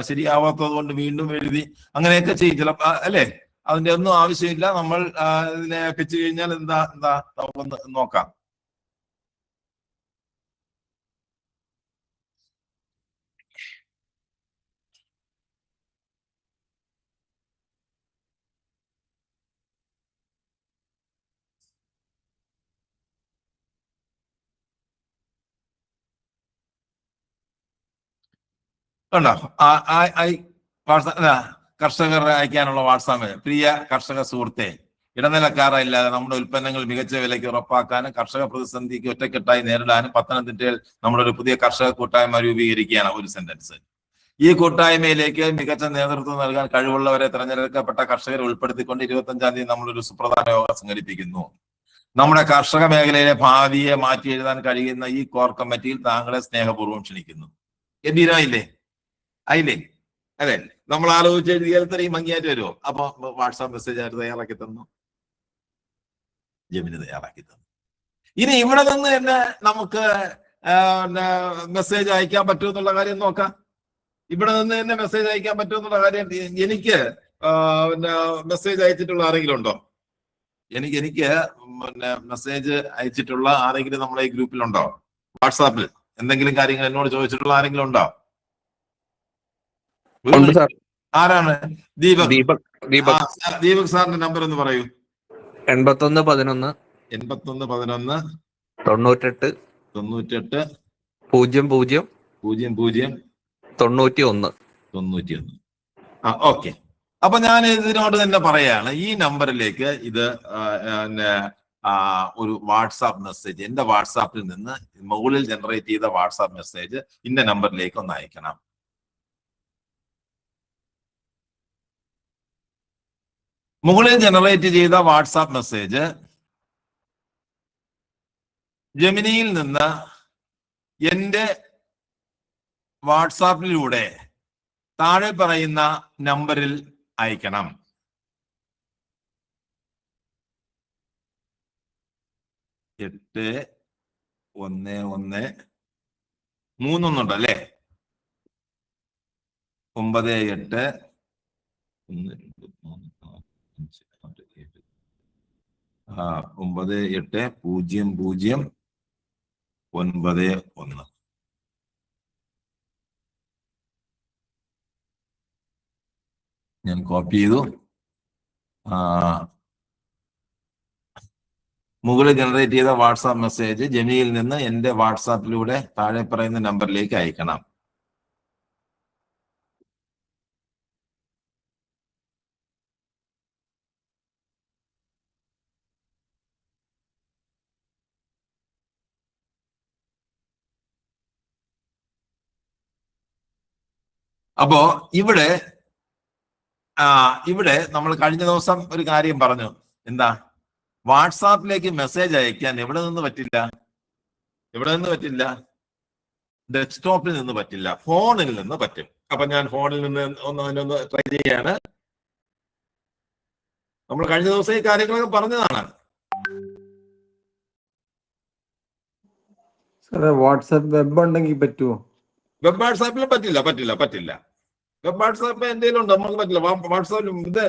ശരിയാവാത്തത് കൊണ്ട് വീണ്ടും എഴുതി അങ്ങനെയൊക്കെ ചെയ്യും ചിലപ്പോ, അല്ലേ? അതിന്റെ ഒന്നും ആവശ്യമില്ല. നമ്മൾ ഇതിനെ വെച്ച് കഴിഞ്ഞാൽ എന്താ നമുക്കൊന്ന് നോക്കാം. കണ്ടോ? കർഷകർ അയക്കാനുള്ള വാട്സാപ്പ്. പ്രിയ കർഷക സുഹൃത്തെ, ഇടനിലക്കാരില്ലാതെ നമ്മുടെ ഉൽപ്പന്നങ്ങൾ മികച്ച വിലയ്ക്ക് ഉറപ്പാക്കാനും കർഷക പ്രതിസന്ധിക്ക് ഒറ്റക്കെട്ടായി നേരിടാനും പത്തനംതിട്ടയിൽ നമ്മളൊരു പുതിയ കർഷക കൂട്ടായ്മ രൂപീകരിക്കുകയാണ്. ഒരു സെന്റൻസ്. ഈ കൂട്ടായ്മയിലേക്ക് മികച്ച നേതൃത്വം നൽകാൻ കഴിവുള്ളവരെ തിരഞ്ഞെടുക്കപ്പെട്ട കർഷകരെ ഉൾപ്പെടുത്തിക്കൊണ്ട് 25-ാം തീയതി നമ്മളൊരു സുപ്രധാന യോഗം സംഘടിപ്പിക്കുന്നു. നമ്മുടെ കർഷക മേഖലയിലെ ഭാവിയെ മാറ്റി എഴുതാൻ കഴിയുന്ന ഈ കോർ കമ്മിറ്റിയിൽ താങ്കളെ സ്നേഹപൂർവ്വം ക്ഷണിക്കുന്നു. ഗംഭീരമായില്ലേ? ആയില്ലേ? അതെ, നമ്മൾ ആലോചിച്ച് എഴുതിയാൽ ഇത്രയും ഭംഗിയായിട്ട് വരുമോ? അപ്പൊ വാട്സാപ്പ് മെസ്സേജ് ആയിട്ട് തയ്യാറാക്കി തന്നു, ജെമിനി തയ്യാറാക്കി തന്നു. ഇനി ഇവിടെ നിന്ന് തന്നെ നമുക്ക് മെസ്സേജ് അയക്കാൻ പറ്റുമെന്നുള്ള കാര്യം നോക്കാം. ഇവിടെ നിന്ന് തന്നെ മെസ്സേജ് അയക്കാൻ പറ്റുമെന്നുള്ള കാര്യം എനിക്ക് മെസ്സേജ് അയച്ചിട്ടുള്ള ആരെങ്കിലും ഉണ്ടോ? എനിക്ക് മെസ്സേജ് അയച്ചിട്ടുള്ള ആരെങ്കിലും നമ്മളെ ഈ ഗ്രൂപ്പിലുണ്ടോ? വാട്സാപ്പിൽ എന്തെങ്കിലും കാര്യങ്ങൾ എന്നോട് ചോദിച്ചിട്ടുള്ള ആരെങ്കിലും ഉണ്ടോ? ആരാണ്? ദീപക് സാറിന്റെ നമ്പർ ഒന്ന് പറയൂ. 8111 8111 98 98 00 00 91. ഓക്കെ. അപ്പൊ ഞാൻ ഇതിനോട് തന്നെ പറയാണ്, ഈ നമ്പറിലേക്ക് ഇത് ഒരു വാട്സാപ്പ് മെസ്സേജ് എന്റെ വാട്സാപ്പിൽ നിന്ന് മുകളിൽ ജനറേറ്റ് ചെയ്ത വാട്സാപ്പ് മെസ്സേജ് ഇന്ന നമ്പറിലേക്ക് ഒന്ന് അയക്കണം. മുകളിൽ ജനറേറ്റ് ചെയ്ത വാട്സാപ്പ് മെസ്സേജ് ജെമിനിയിൽ നിന്ന് എന്റെ വാട്സാപ്പിലൂടെ താഴെ പറയുന്ന നമ്പറിൽ അയക്കണം. എട്ട് 11 3 98 0091. ഞാൻ കോപ്പി ചെയ്തു. മുകളിൽ ജനറേറ്റ് ചെയ്ത വാട്സാപ്പ് മെസ്സേജ് ജെമിനിയിൽ നിന്ന് എന്റെ വാട്സാപ്പിലൂടെ താഴെ പറയുന്ന നമ്പറിലേക്ക് അയക്കണം. അപ്പോ ഇവിടെ നമ്മൾ കഴിഞ്ഞ ദിവസം ഒരു കാര്യം പറഞ്ഞു. എന്താ? വാട്സാപ്പിലേക്ക് മെസ്സേജ് അയക്കാൻ എവിടെ നിന്ന് പറ്റില്ല? ഡെസ്ക്ടോപ്പിൽ നിന്ന് പറ്റില്ല, ഫോണിൽ നിന്ന് പറ്റും. അപ്പൊ ഞാൻ ഫോണിൽ നിന്ന് അതിനൊന്ന് ട്രൈ ചെയ്യാണ്. നമ്മൾ കഴിഞ്ഞ ദിവസം ഈ കാര്യങ്ങളൊക്കെ പറഞ്ഞതാണ്. വാട്സാപ്പ് വെബ് ഉണ്ടെങ്കിൽ പറ്റുമോ? വെബ് വാട്സാപ്പിലും പറ്റില്ല. വെബ് വാട്സാപ്പ് എന്തെങ്കിലും ഉണ്ട്, നമുക്ക് പറ്റില്ല. വാട്സാപ്പിലും ഇത്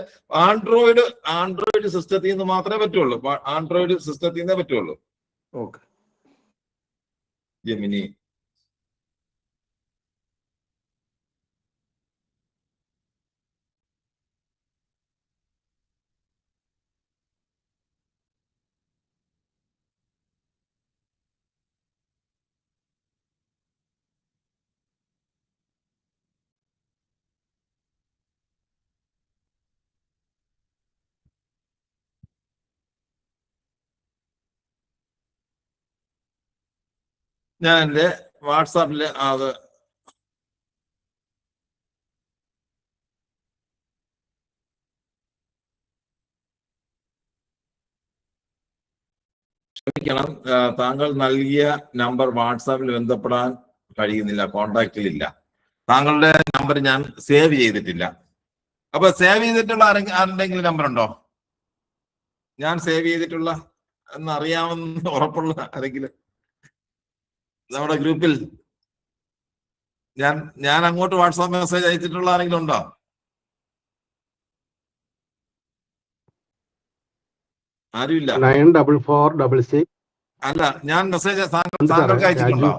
ആൻഡ്രോയിഡ് സിസ്റ്റത്തിൽ നിന്ന് മാത്രമേ പറ്റുള്ളൂ. ആൻഡ്രോയിഡ് സിസ്റ്റത്തിൽ നിന്നേ പറ്റുള്ളൂ. ഓക്കെ. ജെമിനി ഞാൻ എൻ്റെ വാട്സാപ്പില് അത് ക്ഷമിക്കണം, താങ്കൾ നൽകിയ നമ്പർ വാട്സാപ്പിൽ ബന്ധപ്പെടാൻ കഴിയുന്നില്ല, കോണ്ടാക്റ്റിലില്ല. താങ്കളുടെ നമ്പർ ഞാൻ സേവ് ചെയ്തിട്ടില്ല. അപ്പൊ സേവ് ചെയ്തിട്ടുള്ള ആരുടെങ്കിലും നമ്പർ ഉണ്ടോ? ഞാൻ സേവ് ചെയ്തിട്ടുള്ള എന്ന് അറിയാമെന്ന് ഉറപ്പുള്ള ആരെങ്കിലും നമ്മുടെ ഗ്രൂപ്പിൽ ഞാൻ അങ്ങോട്ട് വാട്സാപ്പ് മെസ്സേജ് അയച്ചിട്ടുള്ള ആരെങ്കിലും ഉണ്ടോ? ആരുമില്ല. 944666. അല്ല, ഞാൻ മെസ്സേജ് താങ്കൾക്ക് അയച്ചിട്ടുണ്ടോ?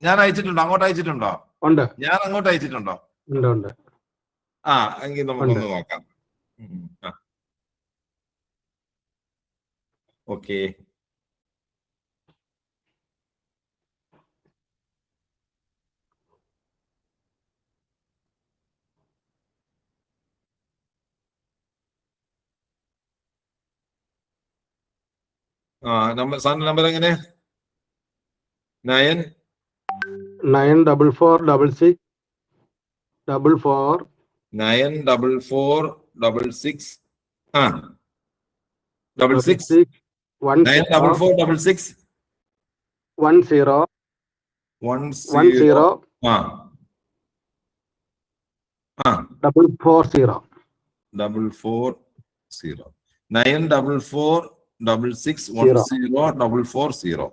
ഞാൻ അയച്ചിട്ടുണ്ടോ? അങ്ങോട്ട് അയച്ചിട്ടുണ്ടോ? ഉണ്ട്. ഞാൻ അങ്ങോട്ട് അയച്ചിട്ടുണ്ടോ? ഉണ്ട്. ആ, എങ്കിൽ നമുക്കൊന്ന് നോക്കാം. ഓക്കെ. സാറിന്റെ നമ്പർ എങ്ങനെ? 944666 94466 66 94466 10 440. 9446610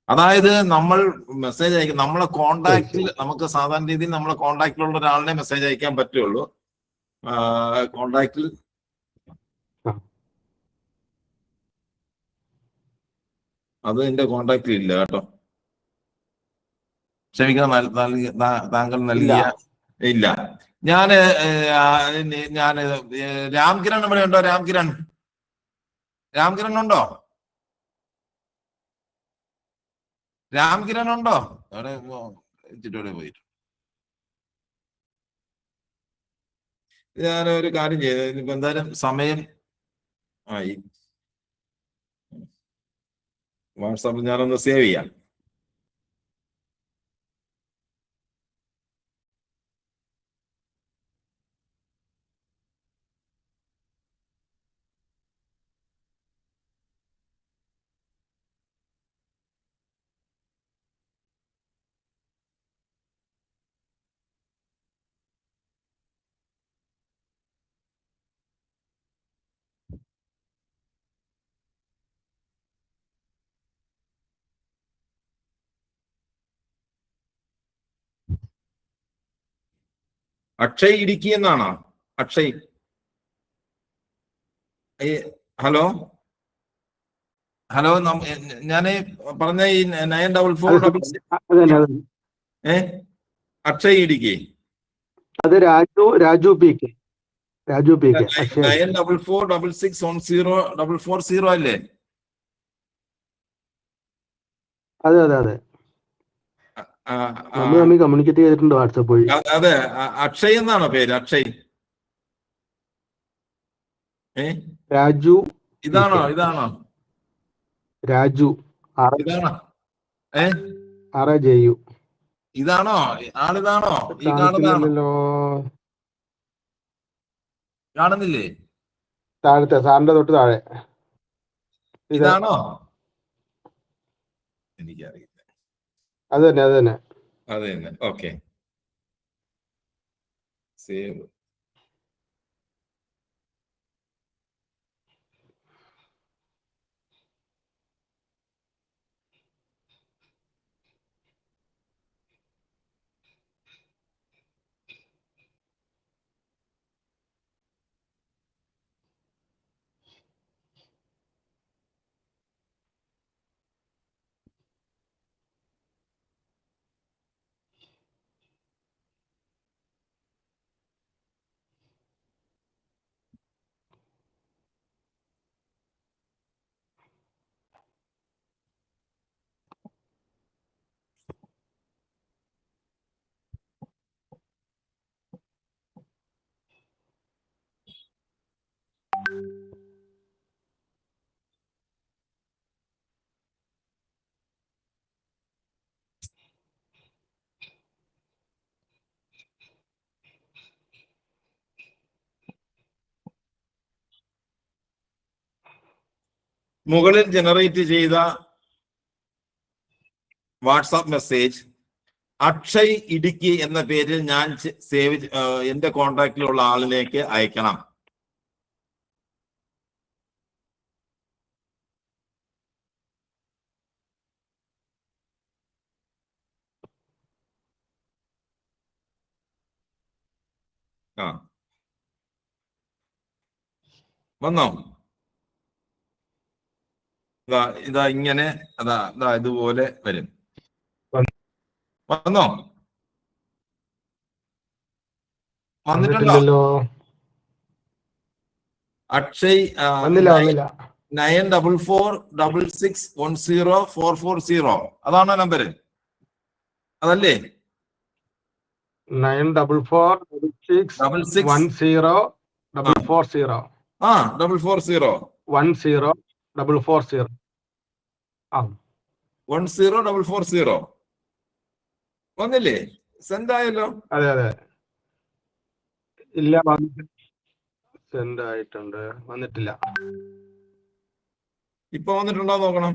അതായത് നമ്മൾ മെസ്സേജ് അയക്കും. നമ്മളെ കോണ്ടാക്റ്റിൽ നമുക്ക് സാധാരണ രീതിയിൽ നമ്മളെ കോണ്ടാക്റ്റിലുള്ള ഒരാളിനെ മെസ്സേജ് അയക്കാൻ പറ്റുള്ളൂ. കോണ്ടാക്റ്റിൽ അത് എന്റെ കോണ്ടാക്റ്റിൽ ഇല്ല കേട്ടോ. ക്ഷമിക്കണം, താങ്കൾ നൽകിയ ഇല്ല. ഞാന് രാംകിരൺ ഇവിടെ ഉണ്ടോ? രാംകിരൺ ഉണ്ടോ? രാംകിരൺ ഉണ്ടോ? അവിടെ ചുറ്റോടെ പോയിട്ട് ഞാനൊരു കാര്യം ചെയ്തു. ഇനിയിപ്പോ എന്തായാലും സമയം ആയി. വാട്സാപ്പിൽ ഞാനൊന്ന് സേവ് ചെയ്യാം. അക്ഷയ് ഇടുക്കി എന്നാണോ? അക്ഷയ്, ഹലോ ഞാന് പറഞ്ഞ ഈ 944 അക്ഷയ് ഇടുക്കി. അത് രാജു പി കെ 9446610 അല്ലേ? അതെ. നമ്മൾ തമ്മിൽ കമ്മ്യൂണിക്കേറ്റ് ചെയ്തിട്ടുണ്ട് വാട്സാപ്പ് വഴി. അതെ, അക്ഷയ് എന്നാണോ പേര്? അക്ഷയ് രാജു. ഇതാണോ? രാജു ഇതാണോ? RAJU. ഇതാണോ ആളിതാണോ? ഈ കാണുന്നതാണോ? കാണുന്നില്ലേ? താഴത്തെ സാറിന്റെ തൊട്ട് താഴെ ഇതാണോ? എനിക്കറിയില്ല. അത് തന്നെ. Okay, save. മുകളിൽ ജനറേറ്റ് ചെയ്ത വാട്സാപ്പ് മെസ്സേജ് അക്ഷയ് ഇടുക്കി എന്ന പേരിൽ ഞാൻ എന്റെ കോൺടാക്റ്റിലുള്ള ആളിലേക്ക് അയക്കണം. വന്നോ? ഇതാ ഇങ്ങനെ ഇതാ ഇതുപോലെ വരും. വന്നോ? വന്നിട്ടുണ്ടോ? അക്ഷയ് 9446610440 അതാണോ നമ്പര്? അതല്ലേ? 94461040 440 10440 10440 വന്നില്ലേ? സെൻഡ് ആയല്ലോ. അതെ ഇല്ല, സെൻഡ് ആയിട്ടുണ്ട്, വന്നിട്ടില്ല. ഇപ്പൊ വന്നിട്ടുണ്ടോ നോക്കണം.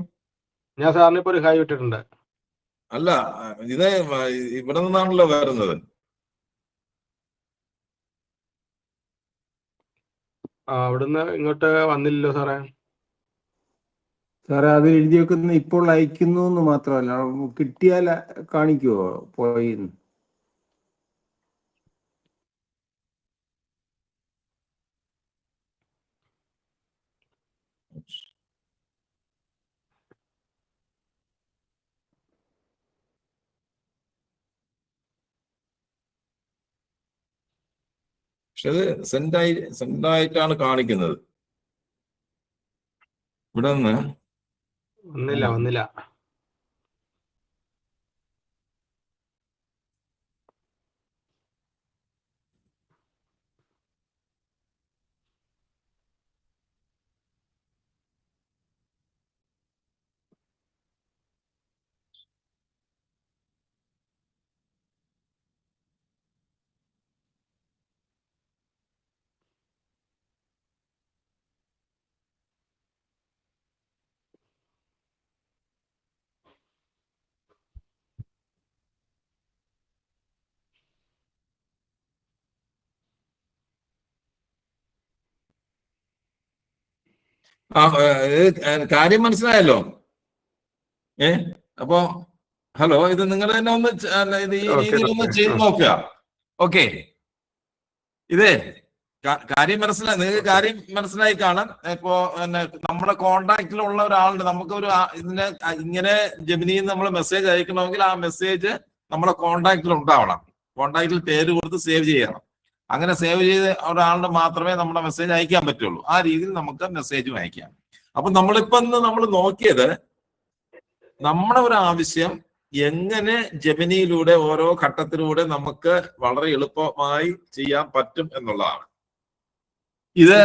ഞാൻ സാറിന് ഇപ്പൊ ഒരു ഹായ് വിട്ടിട്ടുണ്ട്. അല്ല, ഇത് ഇവിടെ നിന്നാണല്ലോ വരുന്നത്. അവിടുന്ന് ഇങ്ങോട്ട് വന്നില്ലല്ലോ സാറേ. സാറേ അത് എഴുതി വെക്കുന്ന ഇപ്പോൾ അയക്കുന്നു എന്ന് മാത്രമല്ല, കിട്ടിയാൽ കാണിക്കുവോ പോയി? പക്ഷെ അത് സെൻഡായിട്ടാണ് കാണിക്കുന്നത്. ഇവിടെ നിന്ന് വന്നില്ല. കാര്യം മനസ്സിലായല്ലോ. അപ്പോ ഹലോ, ഇത് നിങ്ങൾ തന്നെ ഒന്ന് ഇത് ഈ രീതിയിൽ ഒന്ന് ചെയ്ത് നോക്കുക. ഓക്കെ, ഇതേ കാര്യം മനസ്സിലായി, നിങ്ങൾക്ക് കാര്യം മനസ്സിലായി കാണാൻ. ഇപ്പോ നമ്മുടെ കോണ്ടാക്റ്റിലുള്ള ഒരാളുണ്ട്, നമുക്ക് ഒരു ഇതിനെ ഇങ്ങനെ ജെമിനിയിൽ നമ്മൾ മെസ്സേജ് അയക്കണമെങ്കിൽ ആ മെസ്സേജ് നമ്മുടെ കോണ്ടാക്റ്റിൽ ഉണ്ടാവണം. കോണ്ടാക്റ്റിൽ പേര് കൊടുത്ത് സേവ് ചെയ്യണം. അങ്ങനെ സേവ് ചെയ്ത് ഒരാളുടെ മാത്രമേ നമ്മുടെ മെസ്സേജ് അയക്കാൻ പറ്റുള്ളൂ. ആ രീതിയിൽ നമുക്ക് മെസ്സേജും അയക്കാം. അപ്പൊ നമ്മളിപ്പോ നമ്മൾ നോക്കിയത് നമ്മുടെ ഒരു ആവശ്യം എങ്ങനെ ജെമിനിയിലൂടെ ഓരോ ഘട്ടത്തിലൂടെ നമുക്ക് വളരെ എളുപ്പമായി ചെയ്യാൻ പറ്റും എന്നുള്ളതാണ്. ഇത്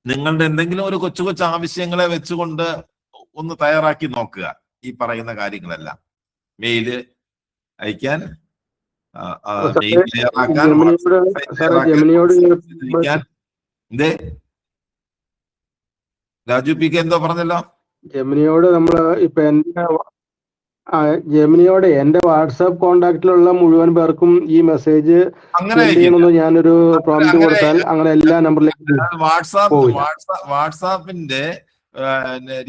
നിങ്ങളുടെ എന്തെങ്കിലും ഒരു കൊച്ചു കൊച്ചു ആവശ്യങ്ങളെ വെച്ചുകൊണ്ട് ഒന്ന് തയ്യാറാക്കി നോക്കുക. ഈ പറയുന്ന കാര്യങ്ങളെല്ലാം മെയില് അയക്കാൻ, രാജു പി കെ എന്തോ പറഞ്ഞല്ലോ. ജെമിനിയോട് നമ്മള് ഇപ്പൊ എന്റെ വാട്സാപ്പ് കോണ്ടാക്റ്റിലുള്ള മുഴുവൻ പേർക്കും ഈ മെസ്സേജ് ചെയ്യണമെന്ന് ഞാനൊരു പ്രോംപ്റ്റ് കൊടുത്താൽ അങ്ങനെ എല്ലാ നമ്പറിലേക്കും വാട്സാപ്പിന്റെ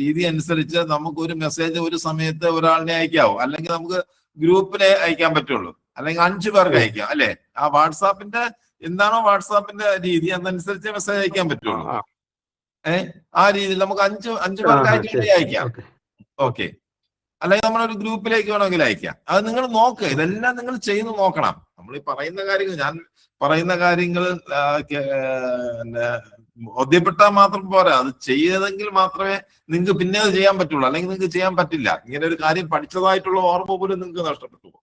രീതി അനുസരിച്ച് നമുക്ക് ഒരു മെസ്സേജ് ഒരു സമയത്ത് ഒരാളിനെ അയക്കാവൂ, അല്ലെങ്കിൽ നമുക്ക് ഗ്രൂപ്പിനെ അയക്കാൻ പറ്റുള്ളൂ, അല്ലെങ്കിൽ 5 പേർക്ക് അയക്കാം, അല്ലെ? ആ വാട്സാപ്പിന്റെ എന്താണോ വാട്സാപ്പിന്റെ രീതി അതനുസരിച്ച് മെസ്സേജ് അയക്കാൻ പറ്റുള്ളൂ. ആ രീതിയിൽ നമുക്ക് 5 പേർക്ക് അയക്കാം. ഓക്കെ, അല്ലെങ്കിൽ നമ്മളൊരു ഗ്രൂപ്പിലേക്ക് വേണമെങ്കിൽ അയക്കാം. അത് നിങ്ങൾ നോക്കുക, ഇതെല്ലാം നിങ്ങൾ ചെയ്ത് നോക്കണം. നമ്മൾ ഈ പറയുന്ന കാര്യങ്ങൾ, ഞാൻ പറയുന്ന കാര്യങ്ങൾ ബോധ്യപ്പെട്ടാൽ മാത്രം പോരാ, അത് ചെയ്തെങ്കിൽ മാത്രമേ നിങ്ങൾക്ക് പിന്നെ അത് ചെയ്യാൻ പറ്റുള്ളൂ, അല്ലെങ്കിൽ നിങ്ങൾക്ക് ചെയ്യാൻ പറ്റില്ല. ഇങ്ങനെ ഒരു കാര്യം പഠിച്ചതായിട്ടുള്ള ഓർമ്മ പോലും നിങ്ങൾക്ക് നഷ്ടപ്പെട്ടു പോകും.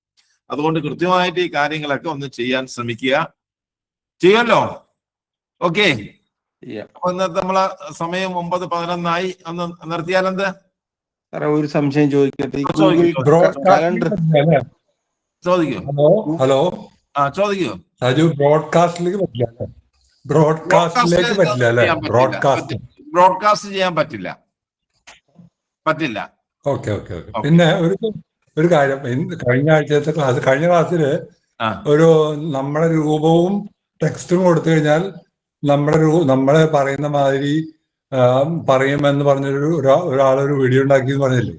അതുകൊണ്ട് കൃത്യമായിട്ട് ഈ കാര്യങ്ങളൊക്കെ ഒന്ന് ചെയ്യാൻ ശ്രമിക്കുക. ചെയ്യുമല്ലോ? ഓക്കെ, അപ്പൊ ഇന്നത്തെ നമ്മളെ സമയം 9:11 ഒന്ന് നിർത്തിയാലെന്ത്? ഒരു സംശയം ചോദിക്കട്ടെ. ചോദിക്കൂ. ഹലോ, ചോദിക്കൂ. രാജു, ബ്രോഡ്കാസ്റ്റിലേക്ക് പറ്റില്ല അല്ലേ? ബ്രോഡ്കാസ്റ്റ് ചെയ്യാൻ പറ്റില്ല. ഓക്കെ. പിന്നെ ഒരു കാര്യം കഴിഞ്ഞ ആഴ്ചത്തെ കഴിഞ്ഞ ക്ലാസ്സില് ഒരു നമ്മുടെ രൂപവും ടെക്സ്റ്റും കൊടുത്തു കഴിഞ്ഞാൽ നമ്മളെ പറയുന്ന മാതിരി പറയുമെന്ന് പറഞ്ഞൊരു ഒരാളൊരു വീഡിയോ ഉണ്ടാക്കിയെന്ന് പറഞ്ഞില്ലേ?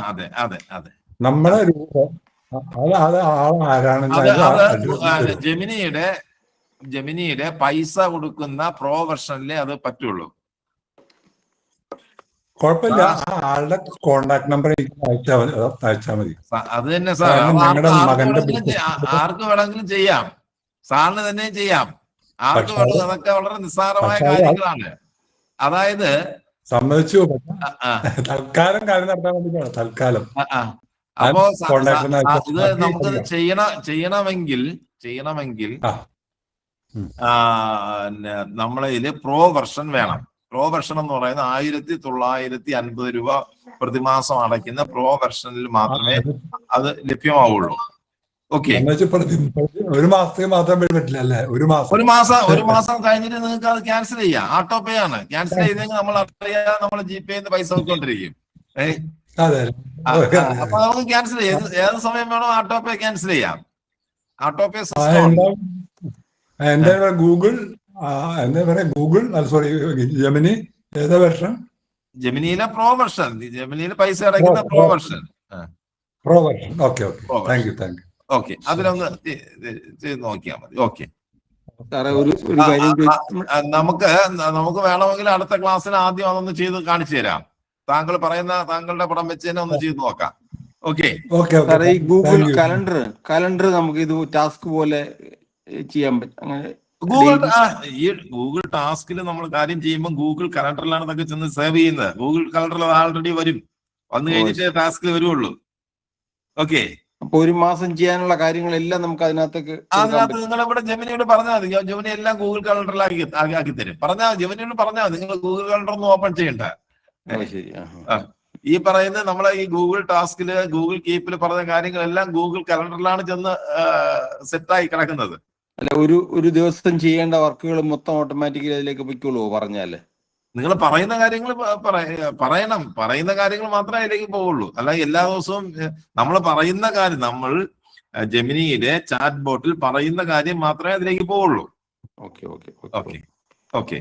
അതെ അതെ അതെ. നമ്മളെ രൂപം അത് ആരാണെന്ന് ജെമിനിയുടെ പൈസ കൊടുക്കുന്ന പ്രോ വെർഷനിലേ അത് പറ്റുള്ളൂ. കുഴപ്പമില്ല, ആ ആളുടെ കോണ്ടാക്ട് നമ്പർ അയച്ചാൽ മതി. അത് തന്നെ സാർ, ആർക്ക് വേണമെങ്കിലും ചെയ്യാം, സാറിന് തന്നെ ചെയ്യാം, ആർക്ക് വേണമെങ്കിലും. അതൊക്കെ വളരെ നിസ്സാരമായ കാര്യങ്ങളാണ്. അതായത് സമ്മതിച്ചു, തൽക്കാലം കാര്യം നടത്താൻ വേണ്ടി തൽക്കാലം. അപ്പോ ഇത് നമുക്കത് ചെയ്യണമെങ്കിൽ നമ്മളെ ഇതില് പ്രോ വെർഷൻ വേണം. പ്രോ വെർഷൻ എന്ന് പറയുന്നത് 1950 രൂപ പ്രതിമാസം അടയ്ക്കുന്ന പ്രോ വെർഷനിൽ മാത്രമേ അത് ലഭ്യമാവുള്ളൂ. ഓക്കെ, ഒരു മാസത്തേക്ക് മാത്രം പറ്റില്ല അല്ലേ? ഒരു മാസം കഴിഞ്ഞിട്ട് നിങ്ങൾക്ക് അത് ക്യാൻസൽ ചെയ്യാം. ഓട്ടോ പേ ആണ്. ക്യാൻസൽ ചെയ്തെങ്കിൽ നമ്മൾ അറിയാതെ നമ്മൾ GPay പൈസ നോക്കിക്കൊണ്ടിരിക്കും. അപ്പൊ നമുക്ക് ക്യാൻസൽ ചെയ്യാം. ഏത് സമയം വേണോ ഓട്ടോ പേ ക്യാൻസൽ ചെയ്യാം. ഓട്ടോ പേ സിസ്റ്റം എന്റെ ഗൂഗിൾ സോറി ജെമിനി ഏതാ വെർഷൻ? ജെമിനിയിലെ പ്രോ വെർഷൻ, ജെമിനിയിൽ പൈസ അടയ്ക്കുന്ന pro version. Okay, thank you. Okay, അതിലൊന്ന് ചെയ്ത് നോക്കിയാൽ മതി. ഓക്കെ, നമുക്ക് വേണമെങ്കിൽ അടുത്ത ക്ലാസ്സിൽ ആദ്യം അതൊന്ന് ചെയ്ത് കാണിച്ചു തരാം. താങ്കൾ പറയുന്ന താങ്കളുടെ പടം വെച്ച് തന്നെ ഒന്ന് ചെയ്ത് നോക്കാം. ഓക്കെ, ഈ ഗൂഗിൾ കലണ്ടർ നമുക്ക് ഇത് ടാസ്ക് പോലെ ചെയ്യാൻ പറ്റും. ഗൂഗിൾ ടാസ്കിൽ നമ്മൾ കാര്യം ചെയ്യുമ്പോൾ ഗൂഗിൾ കലണ്ടറിലാണ് ഇതൊക്കെ ചെന്ന് സേവ് ചെയ്യുന്നത്. ഗൂഗിൾ കലണ്ടറിൽ ആൾറെഡി വരും, വന്നു കഴിഞ്ഞിട്ട് ടാസ്കിൽ വരുള്ളൂ. ഓക്കെ, അപ്പൊ ഒരു മാസം ചെയ്യാനുള്ള കാര്യങ്ങളെല്ലാം നമുക്ക് അതിനകത്ത് നിങ്ങളിവിടെ ജെമിനിയോട് പറഞ്ഞാൽ മതി. ജെമിനി എല്ലാം ഗൂഗിൾ കലണ്ടറിൽ ആക്കി തരും. ജെമിനിയോട് പറഞ്ഞാൽ മതി, നിങ്ങൾ ഗൂഗിൾ കലണ്ടർ ഒന്നും ഓപ്പൺ ചെയ്യണ്ട. ഈ പറയുന്ന നമ്മളെ ഈ ഗൂഗിൾ ടാസ്കില് ഗൂഗിൾ കീപ്പിൽ പറഞ്ഞ കാര്യങ്ങളെല്ലാം ഗൂഗിൾ കലണ്ടറിലാണ് ചെന്ന് സെറ്റായി കിടക്കുന്നത്. അല്ല, ഒരു ദിവസം ചെയ്യേണ്ട വർക്കുകൾ മൊത്തം ഓട്ടോമാറ്റിക്കലി അതിലേക്ക് പൊയ്ക്കോളൂ പറഞ്ഞാല്. നിങ്ങൾ പറയുന്ന കാര്യങ്ങൾ പറയുന്ന കാര്യങ്ങൾ മാത്രമേ അതിലേക്ക് പോവുള്ളൂ. അല്ല എല്ലാ ദിവസവും നമ്മൾ പറയുന്ന കാര്യം, നമ്മൾ ജെമിനിയിലെ ചാറ്റ് ബോട്ടിൽ പറയുന്ന കാര്യം മാത്രമേ അതിലേക്ക് പോവുള്ളൂ. ഓക്കെ. ഓക്കെ.